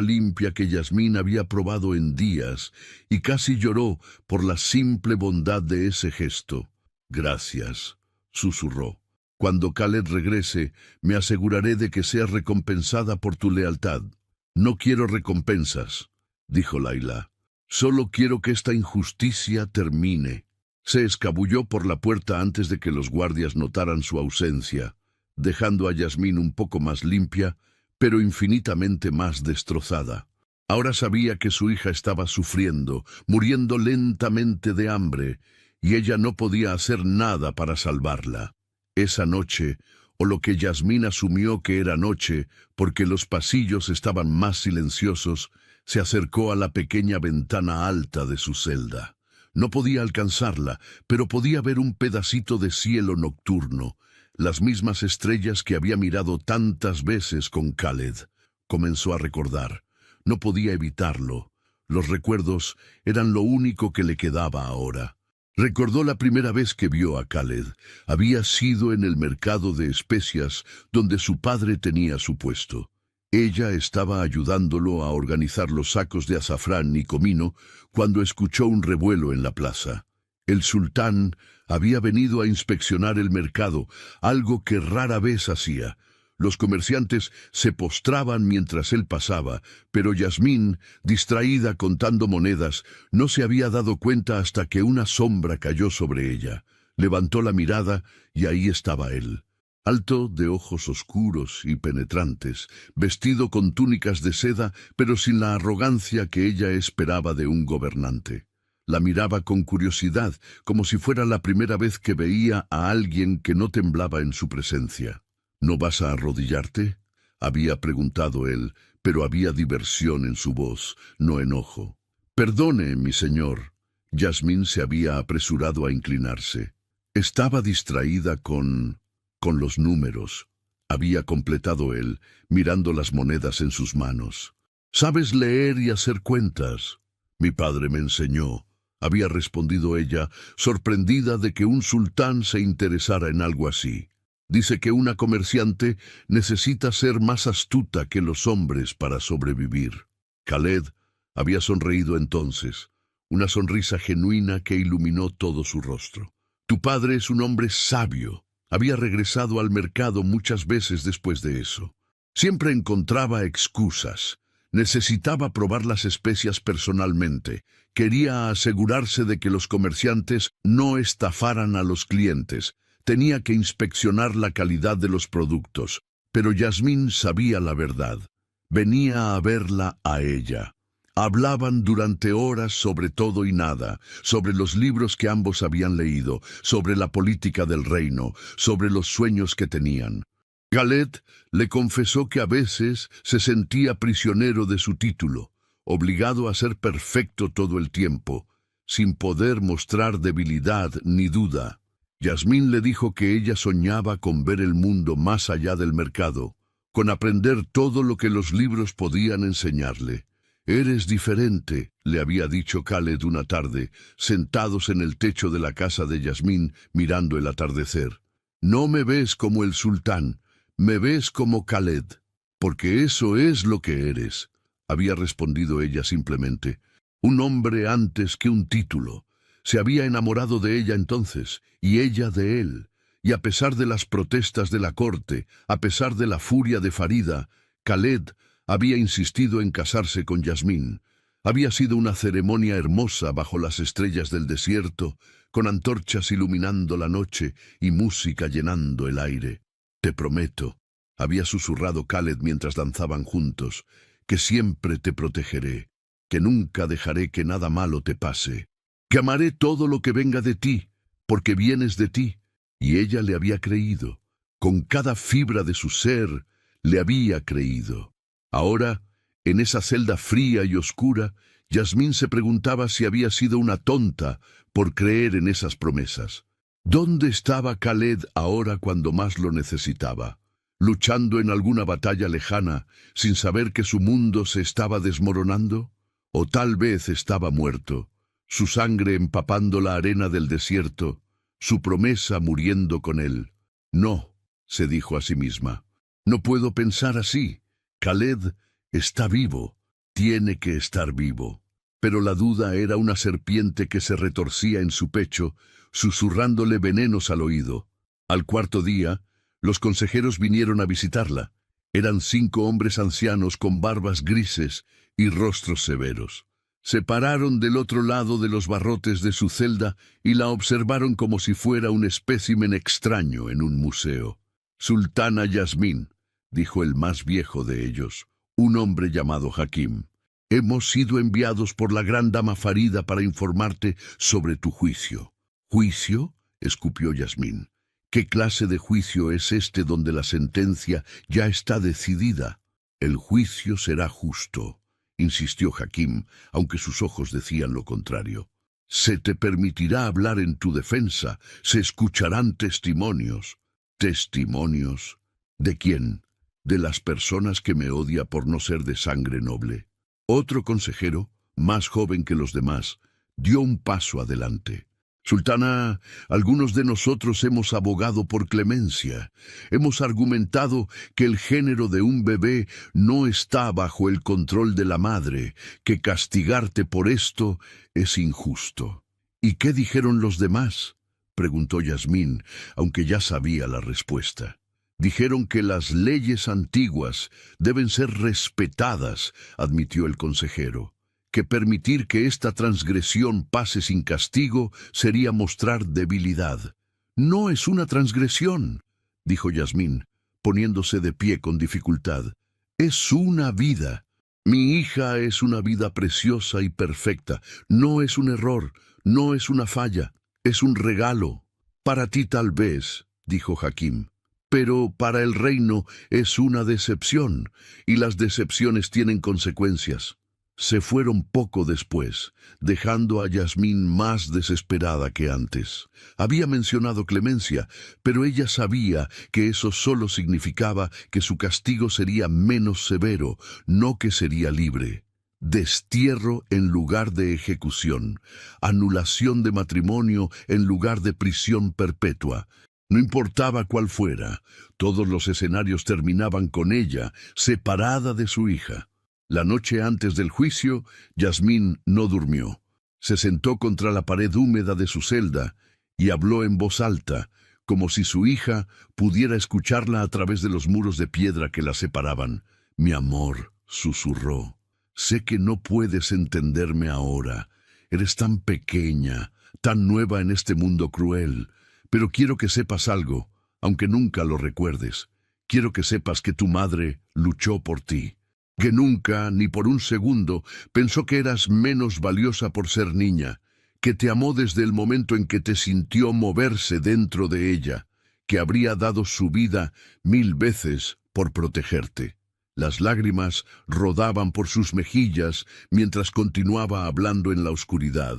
limpia que Yasmín había probado en días, y casi lloró por la simple bondad de ese gesto. «Gracias», susurró. «Cuando Khaled regrese, me aseguraré de que seas recompensada por tu lealtad». «No quiero recompensas», dijo Layla. «Solo quiero que esta injusticia termine». Se escabulló por la puerta antes de que los guardias notaran su ausencia, dejando a Yasmín un poco más limpia, pero infinitamente más destrozada. Ahora sabía que su hija estaba sufriendo, muriendo lentamente de hambre, y ella no podía hacer nada para salvarla. Esa noche, o lo que Yasmín asumió que era noche, porque los pasillos estaban más silenciosos, se acercó a la pequeña ventana alta de su celda. No podía alcanzarla, pero podía ver un pedacito de cielo nocturno, las mismas estrellas que había mirado tantas veces con Khaled. Comenzó a recordar. No podía evitarlo. Los recuerdos eran lo único que le quedaba ahora. Recordó la primera vez que vio a Khaled. Había sido en el mercado de especias donde su padre tenía su puesto. Ella estaba ayudándolo a organizar los sacos de azafrán y comino cuando escuchó un revuelo en la plaza. El sultán había venido a inspeccionar el mercado, algo que rara vez hacía. Los comerciantes se postraban mientras él pasaba, pero Yasmín, distraída contando monedas, no se había dado cuenta hasta que una sombra cayó sobre ella. Levantó la mirada y ahí estaba él. Alto, de ojos oscuros y penetrantes, vestido con túnicas de seda, pero sin la arrogancia que ella esperaba de un gobernante. La miraba con curiosidad, como si fuera la primera vez que veía a alguien que no temblaba en su presencia. «¿No vas a arrodillarte?», había preguntado él, pero había diversión en su voz, no enojo. «Perdone, mi señor». Yasmín se había apresurado a inclinarse. Estaba distraída con los números. Había completado él, mirando las monedas en sus manos. «¿Sabes leer y hacer cuentas?». «Mi padre me enseñó», había respondido ella, sorprendida de que un sultán se interesara en algo así. «Dice que una comerciante necesita ser más astuta que los hombres para sobrevivir». Khaled había sonreído entonces, una sonrisa genuina que iluminó todo su rostro. «Tu padre es un hombre sabio». Había regresado al mercado muchas veces después de eso. Siempre encontraba excusas. Necesitaba probar las especias personalmente. Quería asegurarse de que los comerciantes no estafaran a los clientes. Tenía que inspeccionar la calidad de los productos. Pero Yasmín sabía la verdad. Venía a verla a ella. Hablaban durante horas sobre todo y nada, sobre los libros que ambos habían leído, sobre la política del reino, sobre los sueños que tenían. Khaled le confesó que a veces se sentía prisionero de su título, obligado a ser perfecto todo el tiempo, sin poder mostrar debilidad ni duda. Yasmín le dijo que ella soñaba con ver el mundo más allá del mercado, con aprender todo lo que los libros podían enseñarle. «Eres diferente», le había dicho Khaled una tarde, sentados en el techo de la casa de Yasmín mirando el atardecer. «No me ves como el sultán, me ves como Khaled, porque eso es lo que eres», había respondido ella simplemente. Un hombre antes que un título. Se había enamorado de ella entonces, y ella de él. Y a pesar de las protestas de la corte, a pesar de la furia de Farida, Khaled había insistido en casarse con Yasmín. Había sido una ceremonia hermosa bajo las estrellas del desierto, con antorchas iluminando la noche y música llenando el aire. «Te prometo», había susurrado Khaled mientras danzaban juntos, «que siempre te protegeré, que nunca dejaré que nada malo te pase, que amaré todo lo que venga de ti, porque vienes de ti». Y ella le había creído. Con cada fibra de su ser le había creído. Ahora, en esa celda fría y oscura, Yasmín se preguntaba si había sido una tonta por creer en esas promesas. ¿Dónde estaba Khaled ahora cuando más lo necesitaba? ¿Luchando en alguna batalla lejana, sin saber que su mundo se estaba desmoronando? ¿O tal vez estaba muerto, su sangre empapando la arena del desierto, su promesa muriendo con él? «No», se dijo a sí misma, «no puedo pensar así. Khaled Está vivo. Tiene que estar vivo. Pero la duda era una serpiente que se retorcía en su pecho, susurrándole venenos al oído. Al cuarto día, los consejeros vinieron a visitarla. Eran 5 hombres ancianos con barbas grises y rostros severos. Se pararon del otro lado de los barrotes de su celda y la observaron como si fuera un espécimen extraño en un museo. «Sultana Yasmín», dijo el más viejo de ellos, un hombre llamado Hakim. «Hemos sido enviados por la gran dama Farida para informarte sobre tu juicio». «¿Juicio?», escupió Yasmín. «¿Qué clase de juicio es este donde la sentencia ya está decidida?» «El juicio será justo», insistió Hakim, aunque sus ojos decían lo contrario. «Se te permitirá hablar en tu defensa, se escucharán testimonios». «¿Testimonios? ¿De quién? De las personas que me odia por no ser de sangre noble». Otro consejero, más joven que los demás, dio un paso adelante. «Sultana, algunos de nosotros hemos abogado por clemencia. Hemos argumentado que el género de un bebé no está bajo el control de la madre, que castigarte por esto es injusto». «¿Y qué dijeron los demás?», preguntó Yasmín, aunque ya sabía la respuesta. «Dijeron que las leyes antiguas deben ser respetadas», admitió el consejero. «Que permitir que esta transgresión pase sin castigo sería mostrar debilidad». «No es una transgresión», dijo Yasmín, poniéndose de pie con dificultad. «Es una vida. Mi hija es una vida preciosa y perfecta. No es un error, no es una falla, es un regalo. Para ti tal vez», dijo Hakim, «pero para el reino es una decepción, y las decepciones tienen consecuencias». Se fueron poco después, dejando a Yasmín más desesperada que antes. Había mencionado clemencia, pero ella sabía que eso solo significaba que su castigo sería menos severo, no que sería libre. Destierro en lugar de ejecución, anulación de matrimonio en lugar de prisión perpetua. No importaba cuál fuera, todos los escenarios terminaban con ella, separada de su hija. La noche antes del juicio, Yasmín no durmió. Se sentó contra la pared húmeda de su celda y habló en voz alta, como si su hija pudiera escucharla a través de los muros de piedra que la separaban. «Mi amor», susurró, «sé que no puedes entenderme ahora. Eres tan pequeña, tan nueva en este mundo cruel. Pero quiero que sepas algo, aunque nunca lo recuerdes. Quiero que sepas que tu madre luchó por ti. Que nunca, ni por un segundo, pensó que eras menos valiosa por ser niña, que te amó desde el momento en que te sintió moverse dentro de ella, que habría dado su vida 1000 veces por protegerte». Las lágrimas rodaban por sus mejillas mientras continuaba hablando en la oscuridad.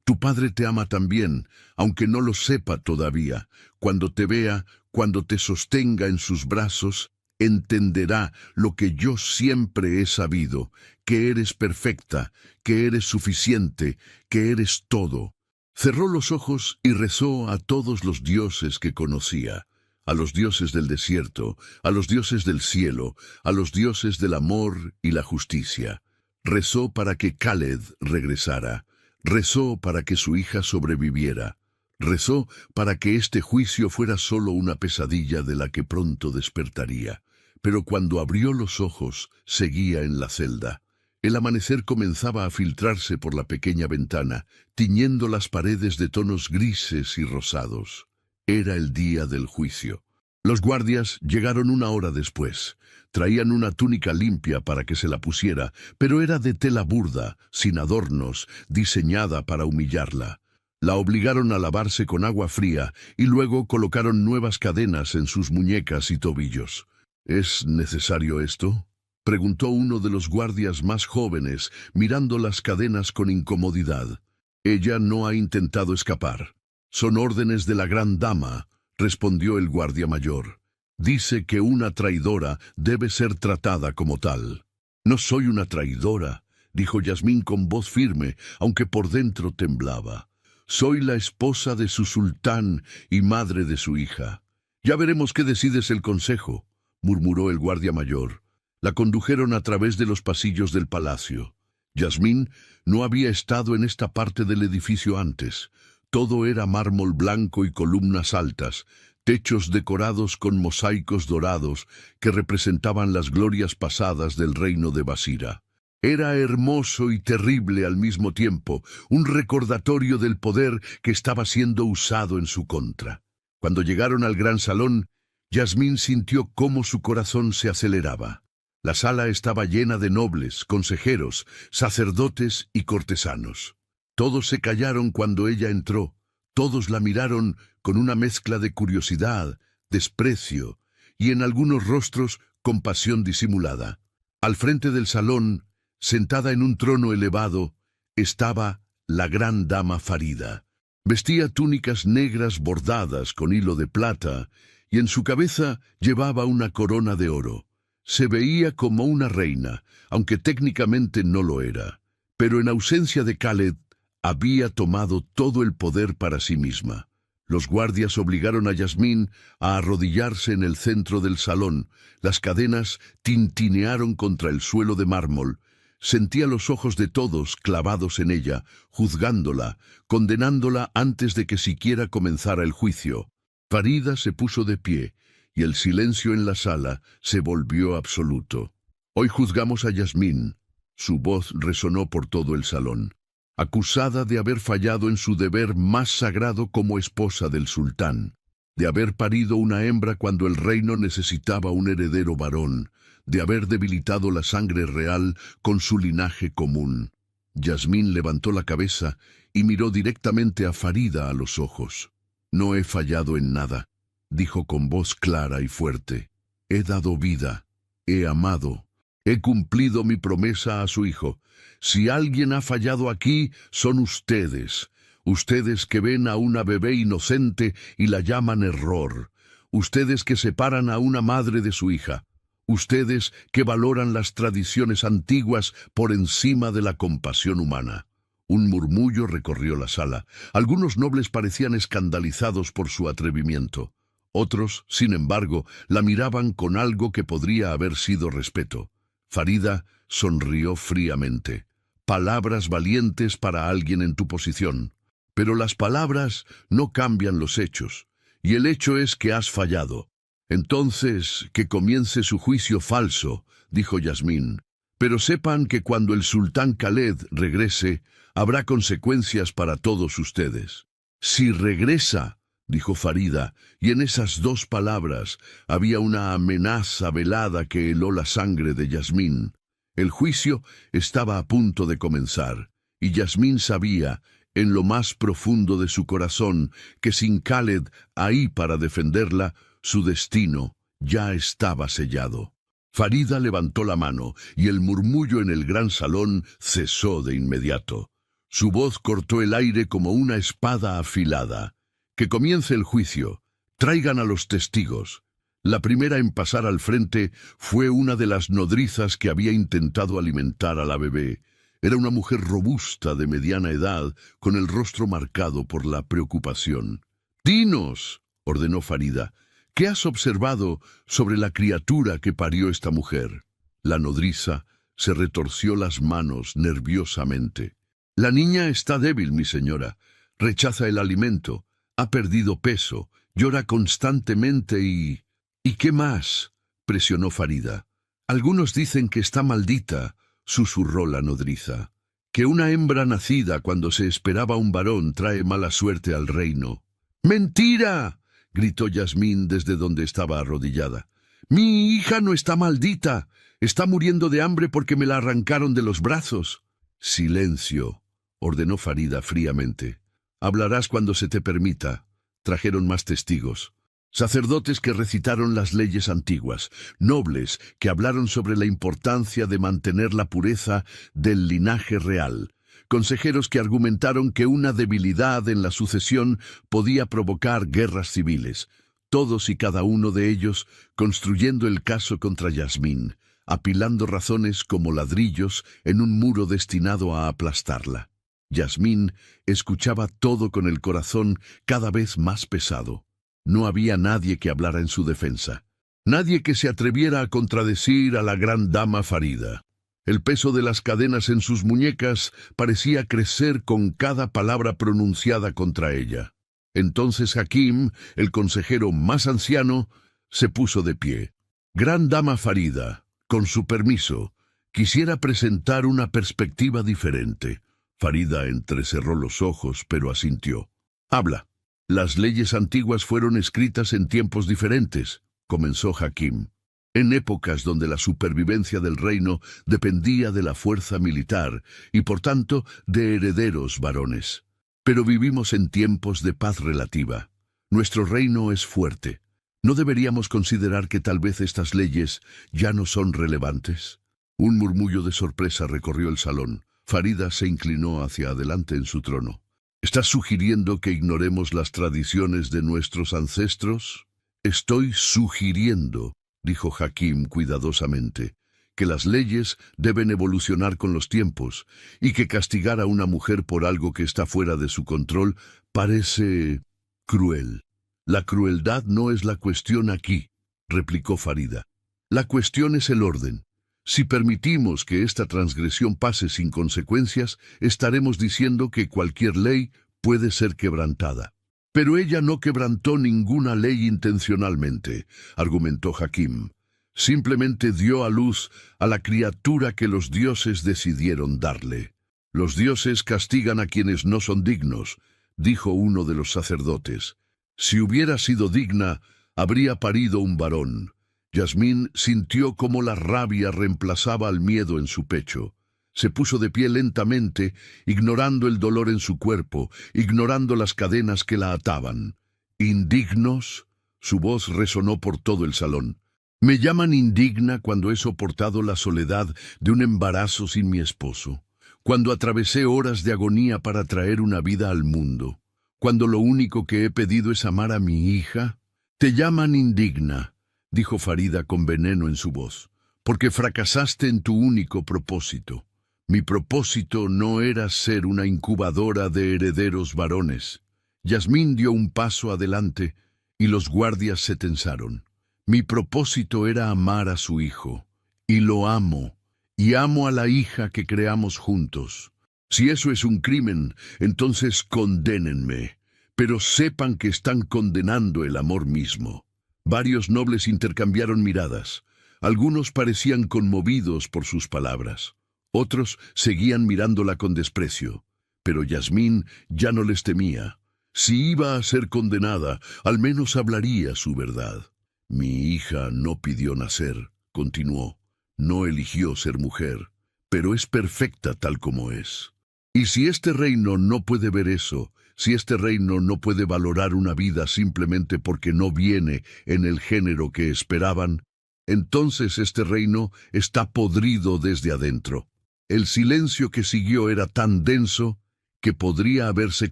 «Tu padre te ama también, aunque no lo sepa todavía. Cuando te vea, cuando te sostenga en sus brazos, entenderá lo que yo siempre he sabido, que eres perfecta, que eres suficiente, que eres todo». Cerró los ojos y rezó a todos los dioses que conocía, a los dioses del desierto, a los dioses del cielo, a los dioses del amor y la justicia. Rezó para que Khaled regresara, rezó para que su hija sobreviviera, rezó para que este juicio fuera solo una pesadilla de la que pronto despertaría. Pero cuando abrió los ojos, seguía en la celda. El amanecer comenzaba a filtrarse por la pequeña ventana, tiñendo las paredes de tonos grises y rosados. Era el día del juicio. Los guardias llegaron 1 hora después. Traían una túnica limpia para que se la pusiera, pero era de tela burda, sin adornos, diseñada para humillarla. La obligaron a lavarse con agua fría y luego colocaron nuevas cadenas en sus muñecas y tobillos. «¿Es necesario esto?», preguntó uno de los guardias más jóvenes, mirando las cadenas con incomodidad. «Ella no ha intentado escapar. Son órdenes de la gran dama», respondió el guardia mayor. «Dice que una traidora debe ser tratada como tal». «No soy una traidora», dijo Yasmín con voz firme, aunque por dentro temblaba. «Soy la esposa de su sultán y madre de su hija». «Ya veremos qué decides el consejo», murmuró el guardia mayor. La condujeron a través de los pasillos del palacio. Yasmín no había estado en esta parte del edificio antes. Todo era mármol blanco y columnas altas, techos decorados con mosaicos dorados que representaban las glorias pasadas del reino de Basira. Era hermoso y terrible al mismo tiempo, un recordatorio del poder que estaba siendo usado en su contra. Cuando llegaron al gran salón, Yasmín sintió cómo su corazón se aceleraba. La sala estaba llena de nobles, consejeros, sacerdotes y cortesanos. Todos se callaron cuando ella entró. Todos la miraron con una mezcla de curiosidad, desprecio y en algunos rostros compasión disimulada. Al frente del salón, sentada en un trono elevado, estaba la gran dama Farida. Vestía túnicas negras bordadas con hilo de plata y en su cabeza llevaba una corona de oro. Se veía como una reina, aunque técnicamente no lo era. Pero en ausencia de Khaled, había tomado todo el poder para sí misma. Los guardias obligaron a Yasmín a arrodillarse en el centro del salón. Las cadenas tintinearon contra el suelo de mármol. Sentía los ojos de todos clavados en ella, juzgándola, condenándola antes de que siquiera comenzara el juicio. Farida se puso de pie, y el silencio en la sala se volvió absoluto. Hoy juzgamos a Yasmín. Su voz resonó por todo el salón. Acusada de haber fallado en su deber más sagrado como esposa del sultán, de haber parido una hembra cuando el reino necesitaba un heredero varón, de haber debilitado la sangre real con su linaje común. Yasmín levantó la cabeza y miró directamente a Farida a los ojos. «No he fallado en nada», dijo con voz clara y fuerte. «He dado vida, he amado, he cumplido mi promesa a su hijo. Si alguien ha fallado aquí, son ustedes. Ustedes que ven a una bebé inocente y la llaman error. Ustedes que separan a una madre de su hija. Ustedes que valoran las tradiciones antiguas por encima de la compasión humana». Un murmullo recorrió la sala. Algunos nobles parecían escandalizados por su atrevimiento. Otros, sin embargo, la miraban con algo que podría haber sido respeto. Farida sonrió fríamente. Palabras valientes para alguien en tu posición. Pero las palabras no cambian los hechos. Y el hecho es que has fallado. Entonces, que comience su juicio falso, dijo Yasmín. Pero sepan que cuando el sultán Khaled regrese, habrá consecuencias para todos ustedes. Si regresa, dijo Farida, y en esas dos palabras había una amenaza velada que heló la sangre de Yasmín. El juicio estaba a punto de comenzar, y Yasmín sabía, en lo más profundo de su corazón, que sin Khaled ahí para defenderla, su destino ya estaba sellado. Farida levantó la mano, y el murmullo en el gran salón cesó de inmediato. Su voz cortó el aire como una espada afilada. «Que comience el juicio. Traigan a los testigos». La primera en pasar al frente fue una de las nodrizas que había intentado alimentar a la bebé. Era una mujer robusta de mediana edad, con el rostro marcado por la preocupación. «Dinos», ordenó Farida, «¿qué has observado sobre la criatura que parió esta mujer?» La nodriza se retorció las manos nerviosamente. «La niña está débil, mi señora. Rechaza el alimento. Ha perdido peso. Llora constantemente y... ¿Y qué más?», presionó Farida. «Algunos dicen que está maldita», susurró la nodriza. «Que una hembra nacida cuando se esperaba un varón trae mala suerte al reino». «¡Mentira!», gritó Yasmín desde donde estaba arrodillada. «Mi hija no está maldita. Está muriendo de hambre porque me la arrancaron de los brazos». «Silencio», ordenó Farida fríamente. «Hablarás cuando se te permita». Trajeron más testigos. Sacerdotes que recitaron las leyes antiguas, nobles que hablaron sobre la importancia de mantener la pureza del linaje real, consejeros que argumentaron que una debilidad en la sucesión podía provocar guerras civiles, todos y cada uno de ellos construyendo el caso contra Yasmín, apilando razones como ladrillos en un muro destinado a aplastarla. Yasmín escuchaba todo con el corazón cada vez más pesado. No había nadie que hablara en su defensa. Nadie que se atreviera a contradecir a la gran dama Farida. El peso de las cadenas en sus muñecas parecía crecer con cada palabra pronunciada contra ella. Entonces Hakim, el consejero más anciano, se puso de pie. Gran dama Farida, con su permiso, quisiera presentar una perspectiva diferente. Farida entrecerró los ojos, pero asintió. Habla. Las leyes antiguas fueron escritas en tiempos diferentes, comenzó Hakim. En épocas donde la supervivencia del reino dependía de la fuerza militar y, por tanto, de herederos varones. Pero vivimos en tiempos de paz relativa. Nuestro reino es fuerte. ¿No deberíamos considerar que tal vez estas leyes ya no son relevantes? Un murmullo de sorpresa recorrió el salón. Farida se inclinó hacia adelante en su trono. ¿Estás sugiriendo que ignoremos las tradiciones de nuestros ancestros? Estoy sugiriendo, dijo Hakim cuidadosamente, que las leyes deben evolucionar con los tiempos y que castigar a una mujer por algo que está fuera de su control parece cruel. La crueldad no es la cuestión aquí, replicó Farida. La cuestión es el orden. Si permitimos que esta transgresión pase sin consecuencias, estaremos diciendo que cualquier ley puede ser quebrantada. Pero ella no quebrantó ninguna ley intencionalmente, argumentó Hakim. Simplemente dio a luz a la criatura que los dioses decidieron darle. Los dioses castigan a quienes no son dignos, dijo uno de los sacerdotes. Si hubiera sido digna, habría parido un varón. Yasmín sintió cómo la rabia reemplazaba al miedo en su pecho. Se puso de pie lentamente, ignorando el dolor en su cuerpo, ignorando las cadenas que la ataban. ¿Indignos? Su voz resonó por todo el salón. Me llaman indigna cuando he soportado la soledad de un embarazo sin mi esposo, cuando atravesé horas de agonía para traer una vida al mundo, cuando lo único que he pedido es amar a mi hija. Te llaman indigna, dijo Farida con veneno en su voz, porque fracasaste en tu único propósito. Mi propósito no era ser una incubadora de herederos varones. Yasmín dio un paso adelante y los guardias se tensaron. Mi propósito era amar a su hijo, y lo amo, y amo a la hija que creamos juntos. Si eso es un crimen, entonces condénenme, pero sepan que están condenando el amor mismo. Varios nobles intercambiaron miradas. Algunos parecían conmovidos por sus palabras. Otros seguían mirándola con desprecio. Pero Yasmín ya no les temía. Si iba a ser condenada, al menos hablaría su verdad. Mi hija no pidió nacer, continuó. No eligió ser mujer, pero es perfecta tal como es. Y si este reino no puede ver eso, si este reino no puede valorar una vida simplemente porque no viene en el género que esperaban, entonces este reino está podrido desde adentro. El silencio que siguió era tan denso que podría haberse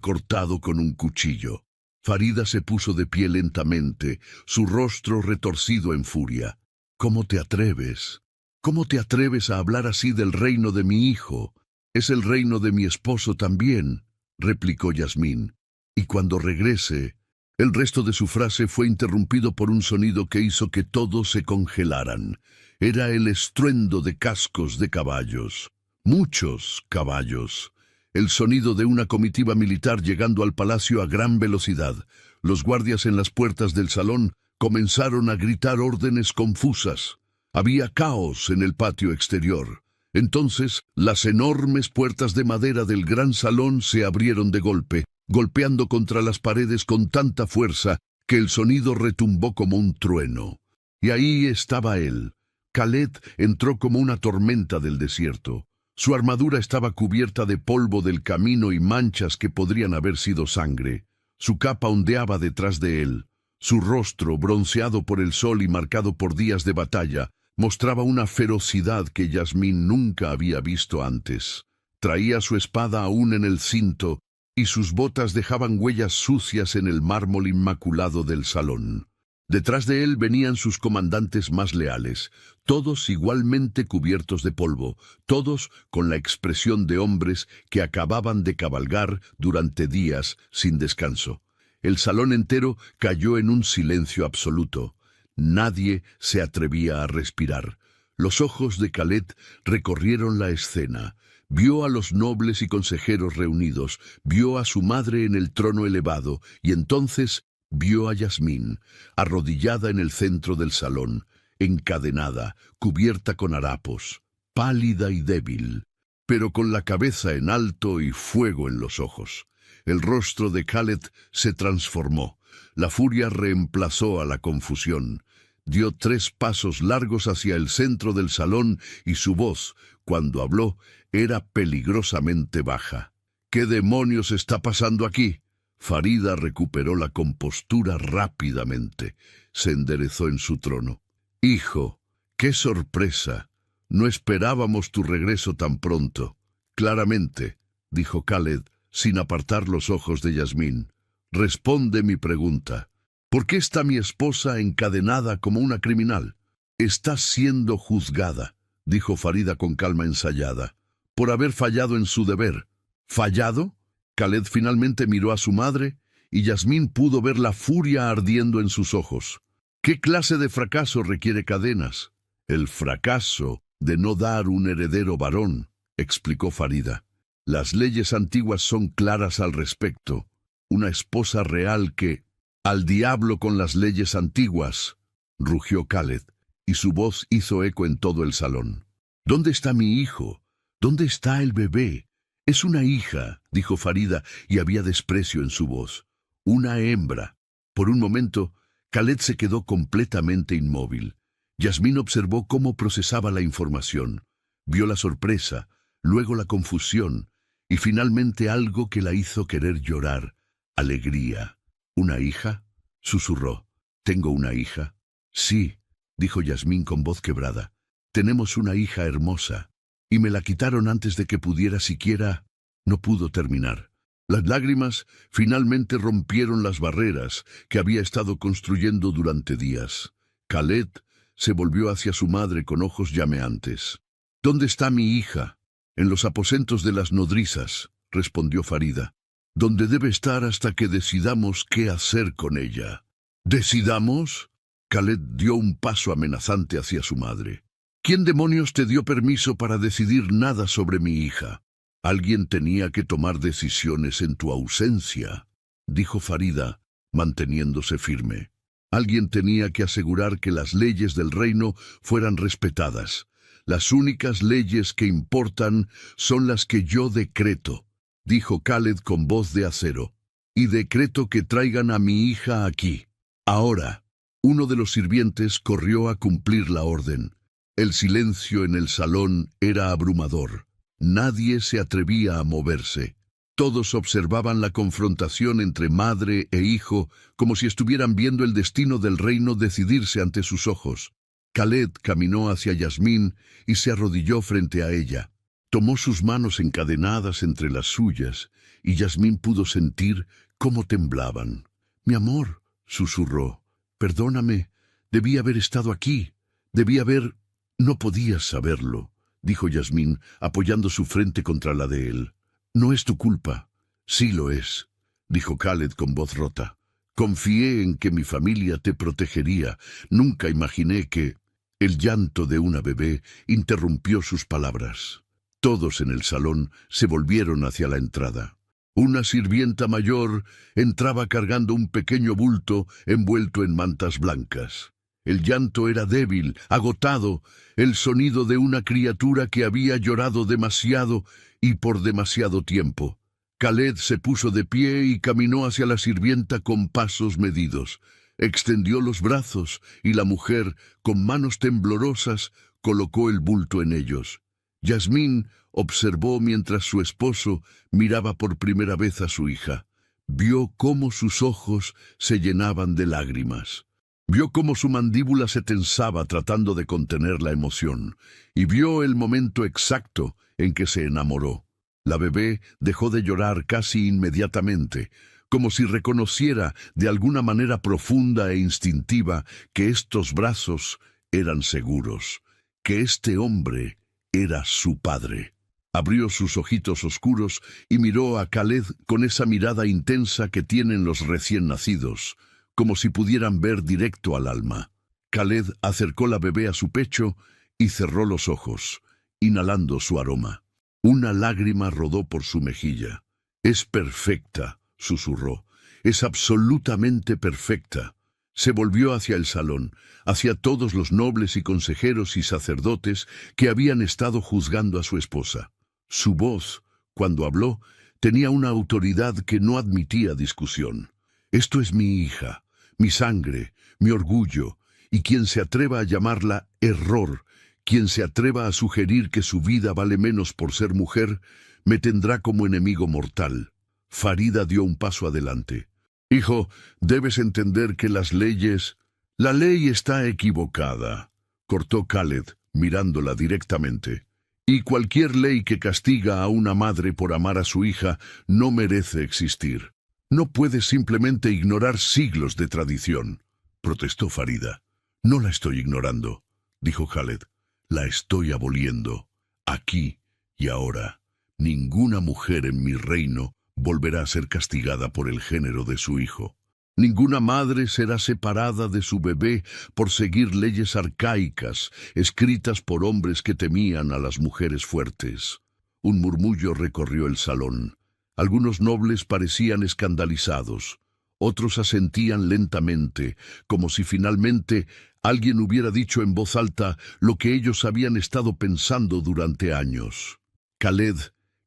cortado con un cuchillo. Farida se puso de pie lentamente, su rostro retorcido en furia. ¿Cómo te atreves? ¿Cómo te atreves a hablar así del reino de mi hijo? Es el reino de mi esposo también, replicó Yasmín. Y cuando regrese... El resto de su frase fue interrumpido por un sonido que hizo que todos se congelaran. Era el estruendo de cascos de caballos. Muchos caballos. El sonido de una comitiva militar llegando al palacio a gran velocidad. Los guardias en las puertas del salón comenzaron a gritar órdenes confusas. Había caos en el patio exterior. Entonces, las enormes puertas de madera del gran salón se abrieron de golpe, golpeando contra las paredes con tanta fuerza que el sonido retumbó como un trueno. Y ahí estaba él. Khaled entró como una tormenta del desierto. Su armadura estaba cubierta de polvo del camino y manchas que podrían haber sido sangre. Su capa ondeaba detrás de él. Su rostro, bronceado por el sol y marcado por días de batalla, mostraba una ferocidad que Yasmín nunca había visto antes. Traía su espada aún en el cinto, y sus botas dejaban huellas sucias en el mármol inmaculado del salón. Detrás de él venían sus comandantes más leales, todos igualmente cubiertos de polvo, todos con la expresión de hombres que acababan de cabalgar durante días sin descanso. El salón entero cayó en un silencio absoluto. Nadie se atrevía a respirar. Los ojos de Khaled recorrieron la escena. Vio a los nobles y consejeros reunidos, vio a su madre en el trono elevado, y entonces vio a Yasmín, arrodillada en el centro del salón, encadenada, cubierta con harapos, pálida y débil, pero con la cabeza en alto y fuego en los ojos. El rostro de Khaled se transformó. La furia reemplazó a la confusión. Dio 3 pasos largos hacia el centro del salón y su voz, cuando habló, era peligrosamente baja. ¿Qué demonios está pasando aquí? Farida recuperó la compostura rápidamente. Se enderezó en su trono. Hijo, qué sorpresa. No esperábamos tu regreso tan pronto. Claramente, dijo Khaled, sin apartar los ojos de Yasmín. Responde mi pregunta. ¿Por qué está mi esposa encadenada como una criminal? Está siendo juzgada, dijo Farida con calma ensayada, por haber fallado en su deber. ¿Fallado? Khaled finalmente miró a su madre y Yasmín pudo ver la furia ardiendo en sus ojos. ¿Qué clase de fracaso requiere cadenas? El fracaso de no dar un heredero varón, explicó Farida. Las leyes antiguas son claras al respecto. Una esposa real que... «Al diablo con las leyes antiguas», rugió Khaled, y su voz hizo eco en todo el salón. «¿Dónde está mi hijo? ¿Dónde está el bebé?» «Es una hija», dijo Farida, y había desprecio en su voz. «Una hembra». Por un momento, Khaled se quedó completamente inmóvil. Yasmín observó cómo procesaba la información. Vio la sorpresa, luego la confusión, y finalmente algo que la hizo querer llorar. Alegría. «¿Una hija?», susurró. «¿Tengo una hija?» «Sí», dijo Yasmín con voz quebrada. «Tenemos una hija hermosa, y me la quitaron antes de que pudiera siquiera...» No pudo terminar. Las lágrimas finalmente rompieron las barreras que había estado construyendo durante días. Khaled se volvió hacia su madre con ojos llameantes. «¿Dónde está mi hija?» «En los aposentos de las nodrizas», respondió Farida. «Donde debe estar hasta que decidamos qué hacer con ella». «¿Decidamos?» Khaled dio un paso amenazante hacia su madre. «¿Quién demonios te dio permiso para decidir nada sobre mi hija?» «Alguien tenía que tomar decisiones en tu ausencia», dijo Farida, manteniéndose firme. «Alguien tenía que asegurar que las leyes del reino fueran respetadas. Las únicas leyes que importan son las que yo decreto», dijo Khaled con voz de acero. «Y decreto que traigan a mi hija aquí. Ahora». Uno de los sirvientes corrió a cumplir la orden. El silencio en el salón era abrumador. Nadie se atrevía a moverse. Todos observaban la confrontación entre madre e hijo como si estuvieran viendo el destino del reino decidirse ante sus ojos. Khaled caminó hacia Yasmín y se arrodilló frente a ella. Tomó sus manos encadenadas entre las suyas, y Yasmín pudo sentir cómo temblaban. «Mi amor», susurró, «perdóname, debí haber estado aquí, debí haber...» «No podías saberlo», dijo Yasmín, apoyando su frente contra la de él. «No es tu culpa». «Sí lo es», dijo Khaled con voz rota. «Confié en que mi familia te protegería. Nunca imaginé que...» El llanto de una bebé interrumpió sus palabras. Todos en el salón se volvieron hacia la entrada. Una sirvienta mayor entraba cargando un pequeño bulto envuelto en mantas blancas. El llanto era débil, agotado, el sonido de una criatura que había llorado demasiado y por demasiado tiempo. Khaled se puso de pie y caminó hacia la sirvienta con pasos medidos. Extendió los brazos y la mujer, con manos temblorosas, colocó el bulto en ellos. Yasmín observó mientras su esposo miraba por primera vez a su hija. Vio cómo sus ojos se llenaban de lágrimas. Vio cómo su mandíbula se tensaba tratando de contener la emoción. Y vio el momento exacto en que se enamoró. La bebé dejó de llorar casi inmediatamente, como si reconociera de alguna manera profunda e instintiva que estos brazos eran seguros, que este hombre era su padre. Abrió sus ojitos oscuros y miró a Khaled con esa mirada intensa que tienen los recién nacidos, como si pudieran ver directo al alma. Khaled acercó la bebé a su pecho y cerró los ojos, inhalando su aroma. Una lágrima rodó por su mejilla. «Es perfecta», susurró. «Es absolutamente perfecta». Se volvió hacia el salón, hacia todos los nobles y consejeros y sacerdotes que habían estado juzgando a su esposa. Su voz, cuando habló, tenía una autoridad que no admitía discusión. «Esto es mi hija, mi sangre, mi orgullo, y quien se atreva a llamarla error, quien se atreva a sugerir que su vida vale menos por ser mujer, me tendrá como enemigo mortal». Farida dio un paso adelante. «Hijo, debes entender que las leyes...» «La ley está equivocada», cortó Khaled, mirándola directamente. «Y cualquier ley que castiga a una madre por amar a su hija no merece existir. No puedes simplemente ignorar siglos de tradición», protestó Farida. «No la estoy ignorando», dijo Khaled. «La estoy aboliendo. Aquí y ahora. Ninguna mujer en mi reino volverá a ser castigada por el género de su hijo. Ninguna madre será separada de su bebé por seguir leyes arcaicas, escritas por hombres que temían a las mujeres fuertes». Un murmullo recorrió el salón. Algunos nobles parecían escandalizados. Otros asentían lentamente, como si finalmente alguien hubiera dicho en voz alta lo que ellos habían estado pensando durante años. Khaled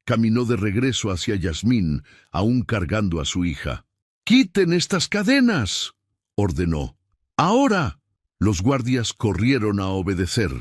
caminó de regreso hacia Yasmín, aún cargando a su hija. «¡Quiten estas cadenas!», ordenó. «¡Ahora!». Los guardias corrieron a obedecer.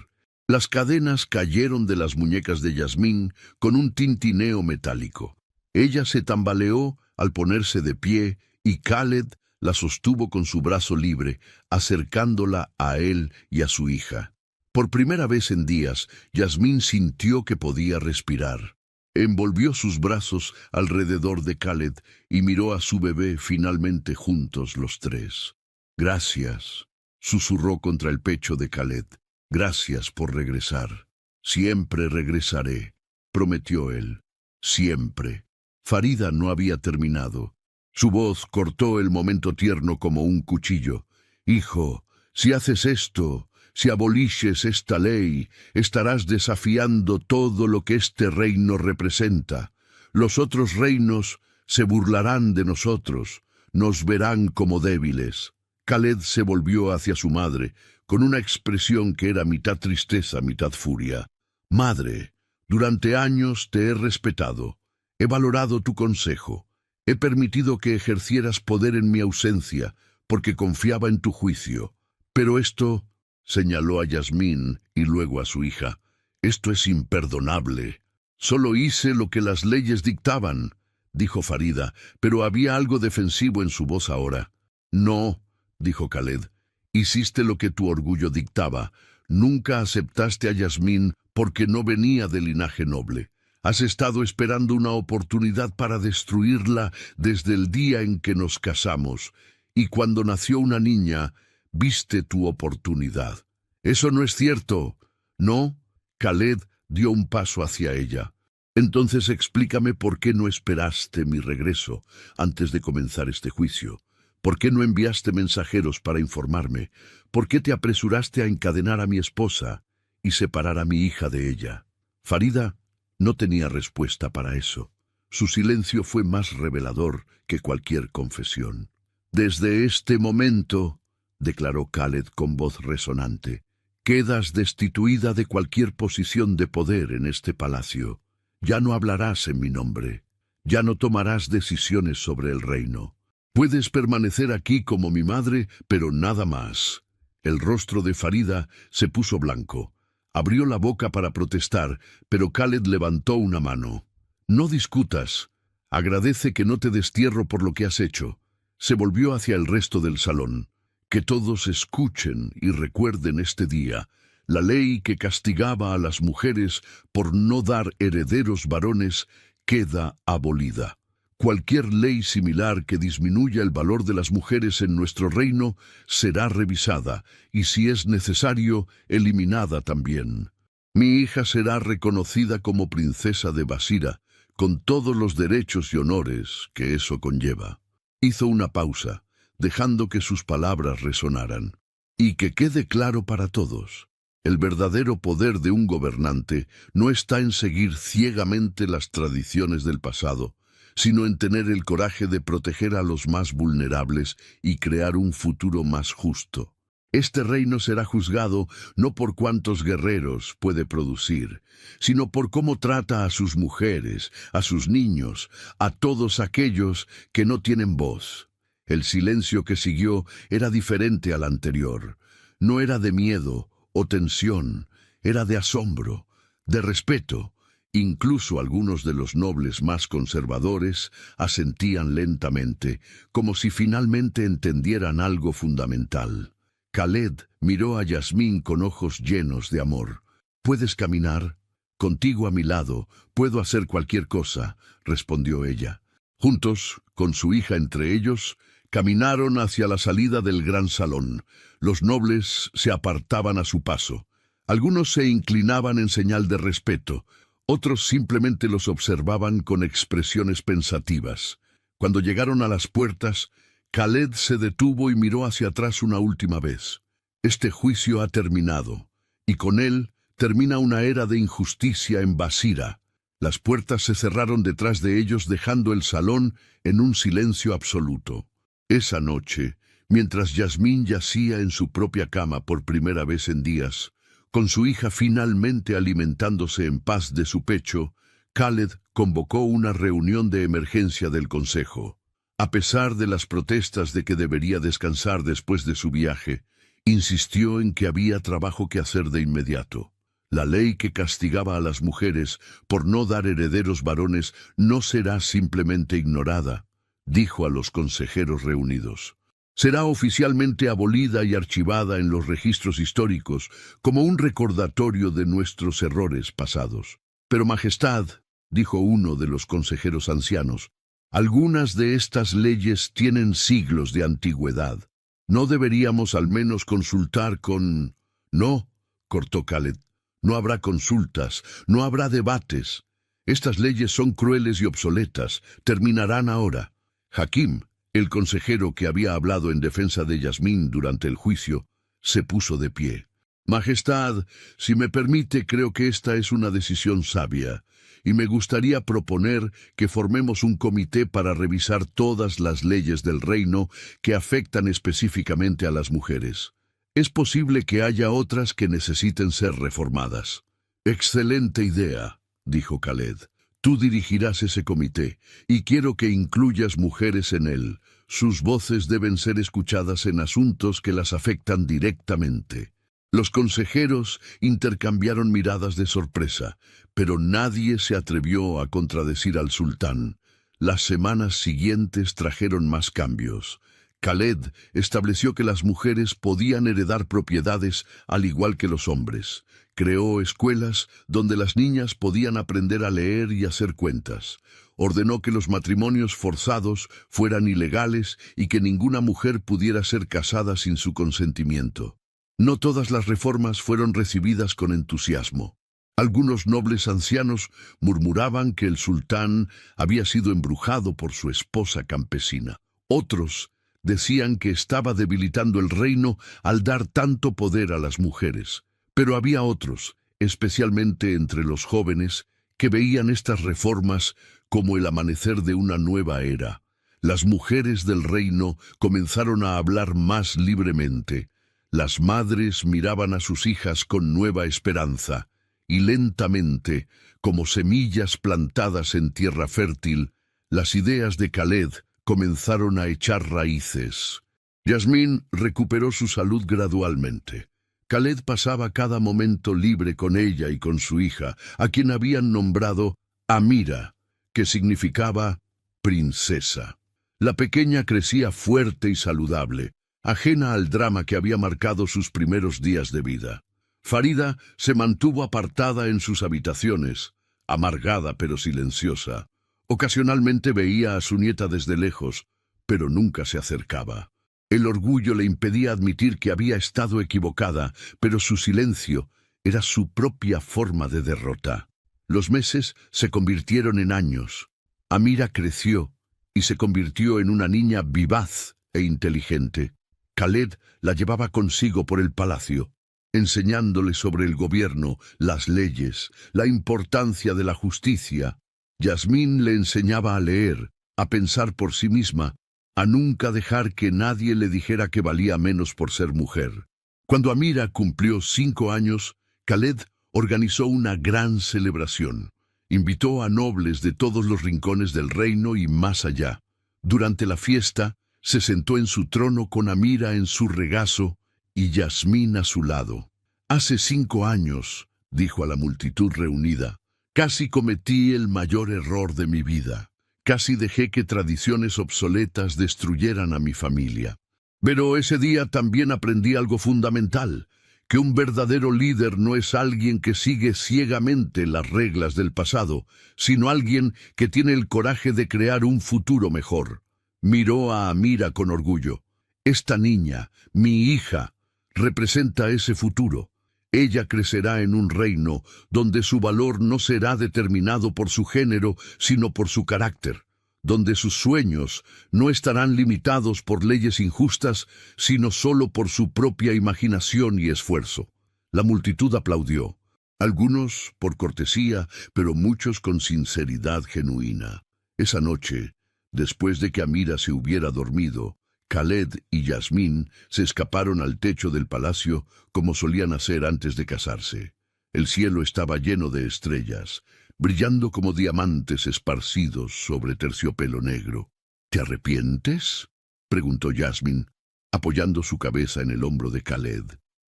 Las cadenas cayeron de las muñecas de Yasmín con un tintineo metálico. Ella se tambaleó al ponerse de pie y Khaled la sostuvo con su brazo libre, acercándola a él y a su hija. Por primera vez en días, Yasmín sintió que podía respirar. Envolvió sus brazos alrededor de Khaled y miró a su bebé finalmente juntos los tres. «Gracias», susurró contra el pecho de Khaled. «Gracias por regresar». «Siempre regresaré», prometió él. «Siempre». Farida no había terminado. Su voz cortó el momento tierno como un cuchillo. «Hijo, si haces esto, si abolishes esta ley, estarás desafiando todo lo que este reino representa. Los otros reinos se burlarán de nosotros, nos verán como débiles». Khaled se volvió hacia su madre, con una expresión que era mitad tristeza, mitad furia. «Madre, durante años te he respetado, he valorado tu consejo, he permitido que ejercieras poder en mi ausencia, porque confiaba en tu juicio. Pero esto», señaló a Yasmín y luego a su hija, «esto es imperdonable». «Solo hice lo que las leyes dictaban», dijo Farida, pero había algo defensivo en su voz ahora. «No», dijo Khaled, «hiciste lo que tu orgullo dictaba. Nunca aceptaste a Yasmín porque no venía de linaje noble. Has estado esperando una oportunidad para destruirla desde el día en que nos casamos, y cuando nació una niña, viste tu oportunidad». «Eso no es cierto». «¿No?». Khaled dio un paso hacia ella. «Entonces explícame por qué no esperaste mi regreso antes de comenzar este juicio. ¿Por qué no enviaste mensajeros para informarme? ¿Por qué te apresuraste a encadenar a mi esposa y separar a mi hija de ella?». Farida no tenía respuesta para eso. Su silencio fue más revelador que cualquier confesión. «Desde este momento», declaró Khaled con voz resonante, «quedas destituida de cualquier posición de poder en este palacio. Ya no hablarás en mi nombre. Ya no tomarás decisiones sobre el reino. Puedes permanecer aquí como mi madre, pero nada más». El rostro de Farida se puso blanco. Abrió la boca para protestar, pero Khaled levantó una mano. «No discutas. Agradece que no te destierro por lo que has hecho». Se volvió hacia el resto del salón. «Que todos escuchen y recuerden este día. La ley que castigaba a las mujeres por no dar herederos varones queda abolida. Cualquier ley similar que disminuya el valor de las mujeres en nuestro reino será revisada y, si es necesario, eliminada también. Mi hija será reconocida como princesa de Basira, con todos los derechos y honores que eso conlleva». Hizo una pausa, dejando que sus palabras resonaran. Y que quede claro para todos, el verdadero poder de un gobernante no está en seguir ciegamente las tradiciones del pasado, sino en tener el coraje de proteger a los más vulnerables y crear un futuro más justo. Este reino será juzgado no por cuántos guerreros puede producir, sino por cómo trata a sus mujeres, a sus niños, a todos aquellos que no tienen voz. El silencio que siguió era diferente al anterior. No era de miedo o tensión, era de asombro, de respeto. Incluso algunos de los nobles más conservadores asentían lentamente, como si finalmente entendieran algo fundamental. Khaled miró a Yasmín con ojos llenos de amor. «¿Puedes caminar? Contigo a mi lado, puedo hacer cualquier cosa», respondió ella. Juntos, con su hija entre ellos, caminaron hacia la salida del gran salón. Los nobles se apartaban a su paso. Algunos se inclinaban en señal de respeto, otros simplemente los observaban con expresiones pensativas. Cuando llegaron a las puertas, Khaled se detuvo y miró hacia atrás una última vez. Este juicio ha terminado, y con él termina una era de injusticia en Basira. Las puertas se cerraron detrás de ellos, dejando el salón en un silencio absoluto. Esa noche, mientras Yasmín yacía en su propia cama por primera vez en días, con su hija finalmente alimentándose en paz de su pecho, Khaled convocó una reunión de emergencia del consejo. A pesar de las protestas de que debería descansar después de su viaje, insistió en que había trabajo que hacer de inmediato. La ley que castigaba a las mujeres por no dar herederos varones no será simplemente ignorada, dijo a los consejeros reunidos. Será oficialmente abolida y archivada en los registros históricos como un recordatorio de nuestros errores pasados. Pero Majestad, dijo uno de los consejeros ancianos, algunas de estas leyes tienen siglos de antigüedad. ¿No deberíamos al menos consultar con...? No, cortó Khaled. No habrá consultas, no habrá debates. Estas leyes son crueles y obsoletas, terminarán ahora. Hakim, el consejero que había hablado en defensa de Yasmín durante el juicio, se puso de pie. Majestad, si me permite, creo que esta es una decisión sabia, y me gustaría proponer que formemos un comité para revisar todas las leyes del reino que afectan específicamente a las mujeres. Es posible que haya otras que necesiten ser reformadas. Excelente idea, dijo Khaled. Tú dirigirás ese comité, y quiero que incluyas mujeres en él. Sus voces deben ser escuchadas en asuntos que las afectan directamente. Los consejeros intercambiaron miradas de sorpresa, pero nadie se atrevió a contradecir al sultán. Las semanas siguientes trajeron más cambios. Khaled estableció que las mujeres podían heredar propiedades al igual que los hombres. Creó escuelas donde las niñas podían aprender a leer y hacer cuentas. Ordenó que los matrimonios forzados fueran ilegales y que ninguna mujer pudiera ser casada sin su consentimiento. No todas las reformas fueron recibidas con entusiasmo. Algunos nobles ancianos murmuraban que el sultán había sido embrujado por su esposa campesina. Otros decían que estaba debilitando el reino al dar tanto poder a las mujeres. Pero había otros, especialmente entre los jóvenes, que veían estas reformas como el amanecer de una nueva era. Las mujeres del reino comenzaron a hablar más libremente. Las madres miraban a sus hijas con nueva esperanza, y lentamente, como semillas plantadas en tierra fértil, las ideas de Khaled comenzaron a echar raíces. Yasmín recuperó su salud gradualmente. Khaled pasaba cada momento libre con ella y con su hija, a quien habían nombrado Amira, que significaba princesa. La pequeña crecía fuerte y saludable, ajena al drama que había marcado sus primeros días de vida. Farida se mantuvo apartada en sus habitaciones, amargada pero silenciosa. Ocasionalmente veía a su nieta desde lejos, pero nunca se acercaba. El orgullo le impedía admitir que había estado equivocada, pero su silencio era su propia forma de derrota. Los meses se convirtieron en años. Amira creció y se convirtió en una niña vivaz e inteligente. Khaled la llevaba consigo por el palacio, enseñándole sobre el gobierno, las leyes, la importancia de la justicia. Yasmín le enseñaba a leer, a pensar por sí misma, a nunca dejar que nadie le dijera que valía menos por ser mujer. Cuando Amira cumplió 5 años, Khaled organizó una gran celebración. Invitó a nobles de todos los rincones del reino y más allá. Durante la fiesta, se sentó en su trono con Amira en su regazo y Yasmín a su lado. «Hace 5 años», dijo a la multitud reunida, «casi cometí el mayor error de mi vida. Casi dejé que tradiciones obsoletas destruyeran a mi familia. Pero ese día también aprendí algo fundamental, que un verdadero líder no es alguien que sigue ciegamente las reglas del pasado, sino alguien que tiene el coraje de crear un futuro mejor». Miró a Amira con orgullo. «Esta niña, mi hija, representa ese futuro. Ella crecerá en un reino donde su valor no será determinado por su género, sino por su carácter, donde sus sueños no estarán limitados por leyes injustas, sino solo por su propia imaginación y esfuerzo». La multitud aplaudió, algunos por cortesía, pero muchos con sinceridad genuina. Esa noche, después de que Amira se hubiera dormido, Khaled y Yasmín se escaparon al techo del palacio como solían hacer antes de casarse. El cielo estaba lleno de estrellas, brillando como diamantes esparcidos sobre terciopelo negro. «¿Te arrepientes?», preguntó Yasmín, apoyando su cabeza en el hombro de Khaled.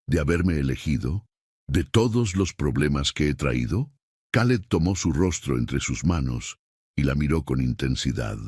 «¿De haberme elegido? ¿De todos los problemas que he traído?». Khaled tomó su rostro entre sus manos y la miró con intensidad.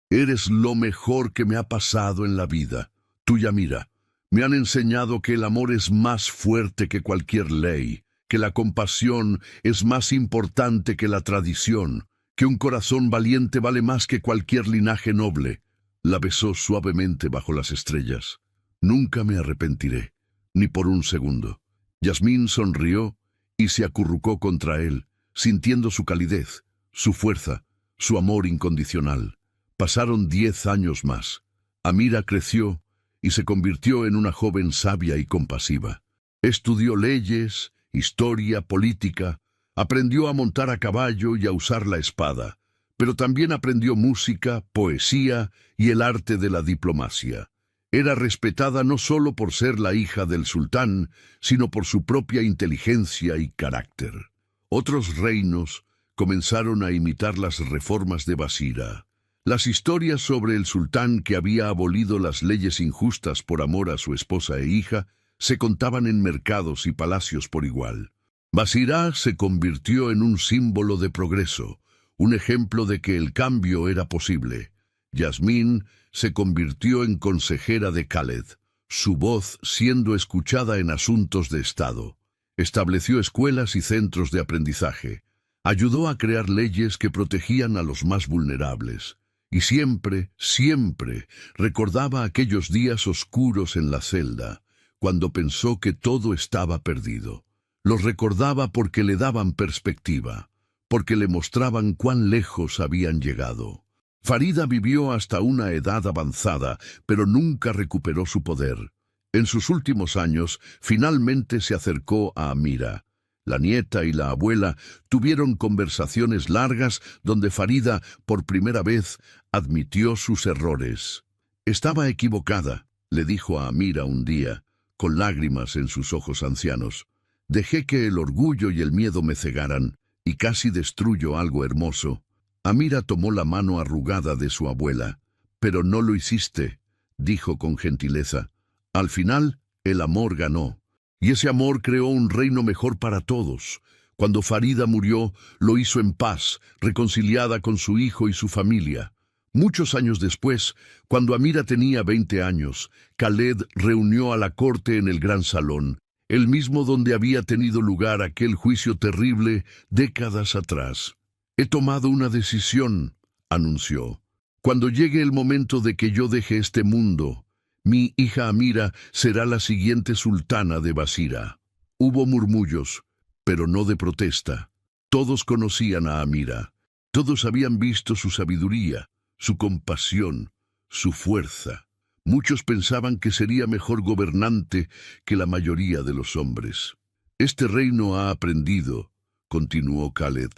«Eres lo mejor que me ha pasado en la vida. Tú y Amira me han enseñado que el amor es más fuerte que cualquier ley, que la compasión es más importante que la tradición, que un corazón valiente vale más que cualquier linaje noble». La besó suavemente bajo las estrellas. «Nunca me arrepentiré, ni por un segundo». Yasmín sonrió y se acurrucó contra él, sintiendo su calidez, su fuerza, su amor incondicional. Pasaron 10 años más. Amira creció y se convirtió en una joven sabia y compasiva. Estudió leyes, historia, política, aprendió a montar a caballo y a usar la espada, pero también aprendió música, poesía y el arte de la diplomacia. Era respetada no solo por ser la hija del sultán, sino por su propia inteligencia y carácter. Otros reinos comenzaron a imitar las reformas de Basira. Las historias sobre el sultán que había abolido las leyes injustas por amor a su esposa e hija se contaban en mercados y palacios por igual. Basira se convirtió en un símbolo de progreso, un ejemplo de que el cambio era posible. Yasmín se convirtió en consejera de Khaled, su voz siendo escuchada en asuntos de Estado. Estableció escuelas y centros de aprendizaje. Ayudó a crear leyes que protegían a los más vulnerables. Y siempre, siempre recordaba aquellos días oscuros en la celda, cuando pensó que todo estaba perdido. Los recordaba porque le daban perspectiva, porque le mostraban cuán lejos habían llegado. Farida vivió hasta una edad avanzada, pero nunca recuperó su poder. En sus últimos años, finalmente se acercó a Amira. La nieta y la abuela tuvieron conversaciones largas donde Farida, por primera vez, admitió sus errores. «Estaba equivocada», le dijo a Amira un día, con lágrimas en sus ojos ancianos. «Dejé que el orgullo y el miedo me cegaran, y casi destruyo algo hermoso». Amira tomó la mano arrugada de su abuela. «Pero no lo hiciste», dijo con gentileza. «Al final, el amor ganó. Y ese amor creó un reino mejor para todos. Cuando Farida murió, lo hizo en paz, reconciliada con su hijo y su familia. Muchos años después, cuando Amira tenía 20 años, Khaled reunió a la corte en el gran salón, el mismo donde había tenido lugar aquel juicio terrible décadas atrás. «He tomado una decisión», anunció. «Cuando llegue el momento de que yo deje este mundo, mi hija Amira será la siguiente sultana de Basira». Hubo murmullos, pero no de protesta. Todos conocían a Amira. Todos habían visto su sabiduría, su compasión, su fuerza. Muchos pensaban que sería mejor gobernante que la mayoría de los hombres. Este reino ha aprendido, continuó Khaled,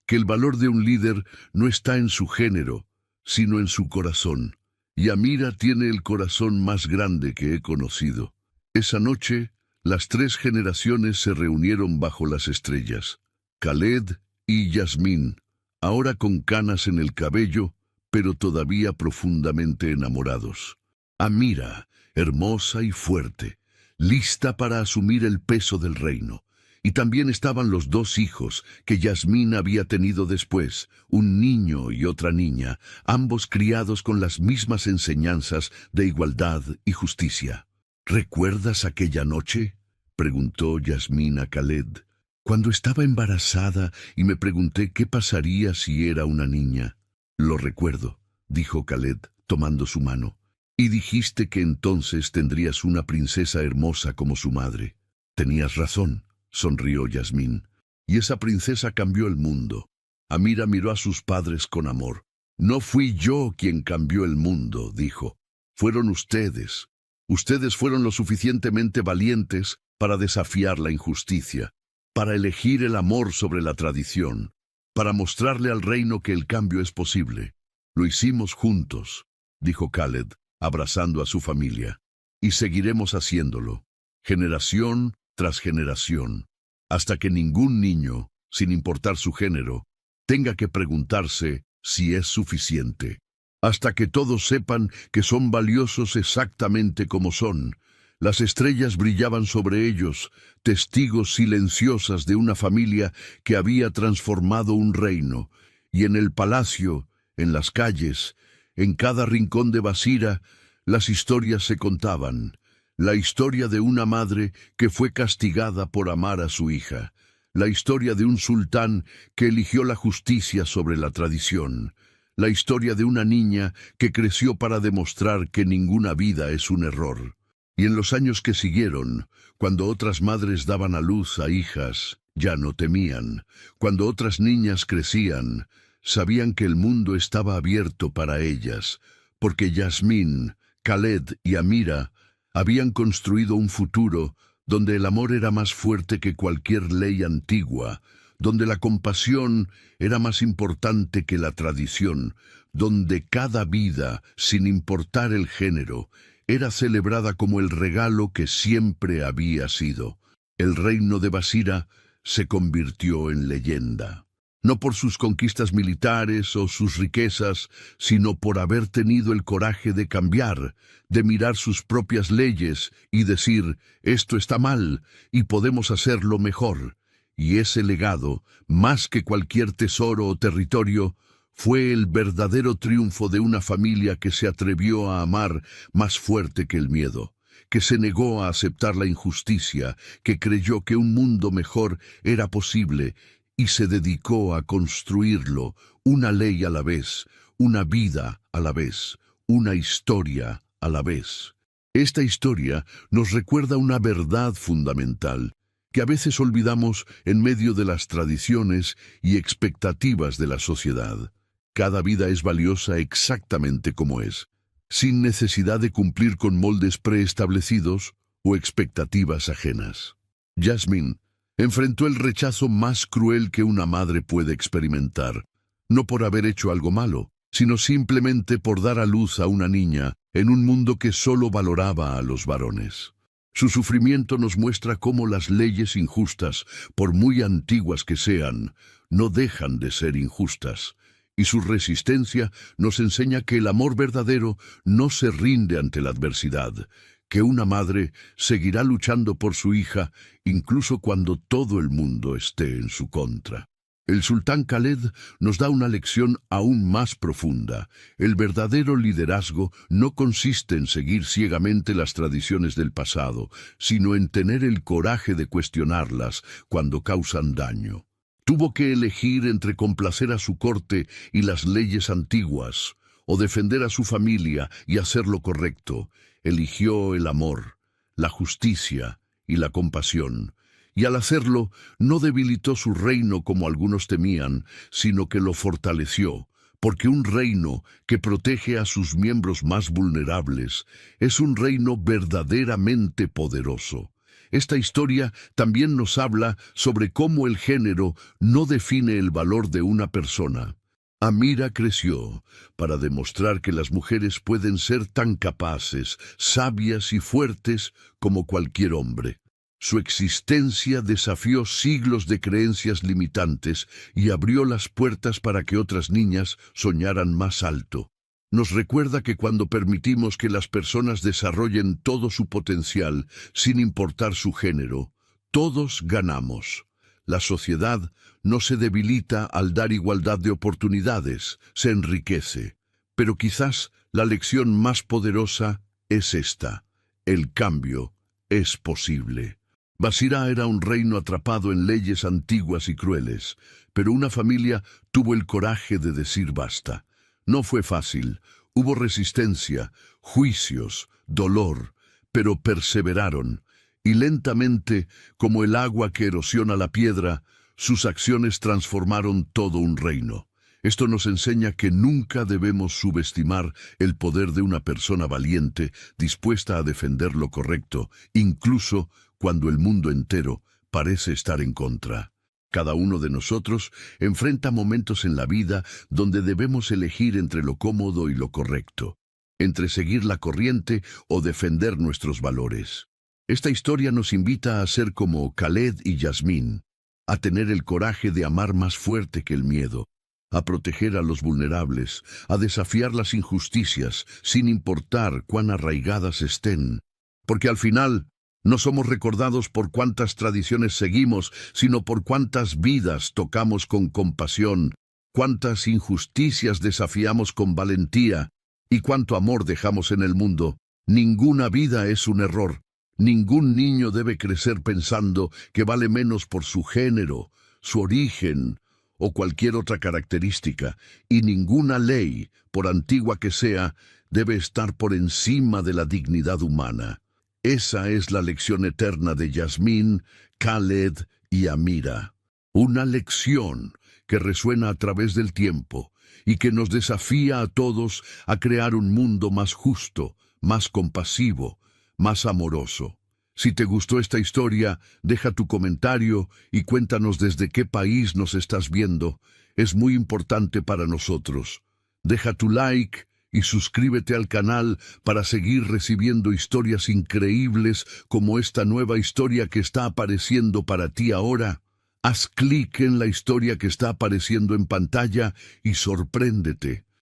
que el valor de un líder no está en su género, sino en su corazón. Y Amira tiene el corazón más grande que he conocido. Esa noche, las 3 generaciones se reunieron bajo las estrellas. Khaled y Yasmín, ahora con canas en el cabello, pero todavía profundamente enamorados. Amira, hermosa y fuerte, lista para asumir el peso del reino. Y también estaban los 2 hijos que Yasmín había tenido después, un niño y otra niña, ambos criados con las mismas enseñanzas de igualdad y justicia. ¿Recuerdas aquella noche?, preguntó Yasmín a Khaled. Cuando estaba embarazada y me pregunté qué pasaría si era una niña. Lo recuerdo, dijo Khaled, tomando su mano. Y dijiste que entonces tendrías una princesa hermosa como su madre. Tenías razón, sonrió Yasmín. Y esa princesa cambió el mundo. Amira miró a sus padres con amor. No fui yo quien cambió el mundo, dijo. Fueron ustedes. Ustedes fueron lo suficientemente valientes para desafiar la injusticia, para elegir el amor sobre la tradición, para mostrarle al reino que el cambio es posible. Lo hicimos juntos, dijo Khaled, abrazando a su familia, y seguiremos haciéndolo, generación tras generación, hasta que ningún niño, sin importar su género, tenga que preguntarse si es suficiente, hasta que todos sepan que son valiosos exactamente como son. Las estrellas brillaban sobre ellos, testigos silenciosas de una familia que había transformado un reino, y en el palacio, en las calles, en cada rincón de Basira, las historias se contaban. La historia de una madre que fue castigada por amar a su hija. La historia de un sultán que eligió la justicia sobre la tradición. La historia de una niña que creció para demostrar que ninguna vida es un error. Y en los años que siguieron, cuando otras madres daban a luz a hijas, ya no temían. Cuando otras niñas crecían, sabían que el mundo estaba abierto para ellas, porque Yasmín, Khaled y Amira habían construido un futuro donde el amor era más fuerte que cualquier ley antigua, donde la compasión era más importante que la tradición, donde cada vida, sin importar el género, era celebrada como el regalo que siempre había sido. El reino de Basira se convirtió en leyenda. No por sus conquistas militares o sus riquezas, sino por haber tenido el coraje de cambiar, de mirar sus propias leyes y decir, esto está mal y podemos hacerlo mejor. Y ese legado, más que cualquier tesoro o territorio, fue el verdadero triunfo de una familia que se atrevió a amar más fuerte que el miedo, que se negó a aceptar la injusticia, que creyó que un mundo mejor era posible y se dedicó a construirlo, una ley a la vez, una vida a la vez, una historia a la vez. Esta historia nos recuerda una verdad fundamental, que a veces olvidamos en medio de las tradiciones y expectativas de la sociedad. Cada vida es valiosa exactamente como es, sin necesidad de cumplir con moldes preestablecidos o expectativas ajenas. Yasmín enfrentó el rechazo más cruel que una madre puede experimentar, no por haber hecho algo malo, sino simplemente por dar a luz a una niña en un mundo que solo valoraba a los varones. Su sufrimiento nos muestra cómo las leyes injustas, por muy antiguas que sean, no dejan de ser injustas, y su resistencia nos enseña que el amor verdadero no se rinde ante la adversidad, que una madre seguirá luchando por su hija incluso cuando todo el mundo esté en su contra. El sultán Khaled nos da una lección aún más profunda. El verdadero liderazgo no consiste en seguir ciegamente las tradiciones del pasado, sino en tener el coraje de cuestionarlas cuando causan daño. Tuvo que elegir entre complacer a su corte y las leyes antiguas, o defender a su familia y hacer lo correcto. Eligió el amor, la justicia y la compasión. Y al hacerlo, no debilitó su reino como algunos temían, sino que lo fortaleció, porque un reino que protege a sus miembros más vulnerables es un reino verdaderamente poderoso. Esta historia también nos habla sobre cómo el género no define el valor de una persona. Amira creció para demostrar que las mujeres pueden ser tan capaces, sabias y fuertes como cualquier hombre. Su existencia desafió siglos de creencias limitantes y abrió las puertas para que otras niñas soñaran más alto. Nos recuerda que cuando permitimos que las personas desarrollen todo su potencial, sin importar su género, todos ganamos. La sociedad no se debilita al dar igualdad de oportunidades, se enriquece. Pero quizás la lección más poderosa es esta: el cambio es posible. Basira era un reino atrapado en leyes antiguas y crueles, pero una familia tuvo el coraje de decir basta. No fue fácil, hubo resistencia, juicios, dolor, pero perseveraron, y lentamente, como el agua que erosiona la piedra, sus acciones transformaron todo un reino. Esto nos enseña que nunca debemos subestimar el poder de una persona valiente, dispuesta a defender lo correcto, incluso cuando el mundo entero parece estar en contra. Cada uno de nosotros enfrenta momentos en la vida donde debemos elegir entre lo cómodo y lo correcto, entre seguir la corriente o defender nuestros valores. Esta historia nos invita a ser como Khaled y Yasmín, a tener el coraje de amar más fuerte que el miedo, a proteger a los vulnerables, a desafiar las injusticias, sin importar cuán arraigadas estén. Porque al final, no somos recordados por cuántas tradiciones seguimos, sino por cuántas vidas tocamos con compasión, cuántas injusticias desafiamos con valentía y cuánto amor dejamos en el mundo. Ninguna vida es un error. Ningún niño debe crecer pensando que vale menos por su género, su origen o cualquier otra característica, y ninguna ley, por antigua que sea, debe estar por encima de la dignidad humana. Esa es la lección eterna de Yasmín, Khaled y Amira. Una lección que resuena a través del tiempo y que nos desafía a todos a crear un mundo más justo, más compasivo, más amoroso. Si te gustó esta historia, deja tu comentario y cuéntanos desde qué país nos estás viendo. Es muy importante para nosotros. Deja tu like y suscríbete al canal para seguir recibiendo historias increíbles como esta nueva historia que está apareciendo para ti ahora. Haz clic en la historia que está apareciendo en pantalla y sorpréndete.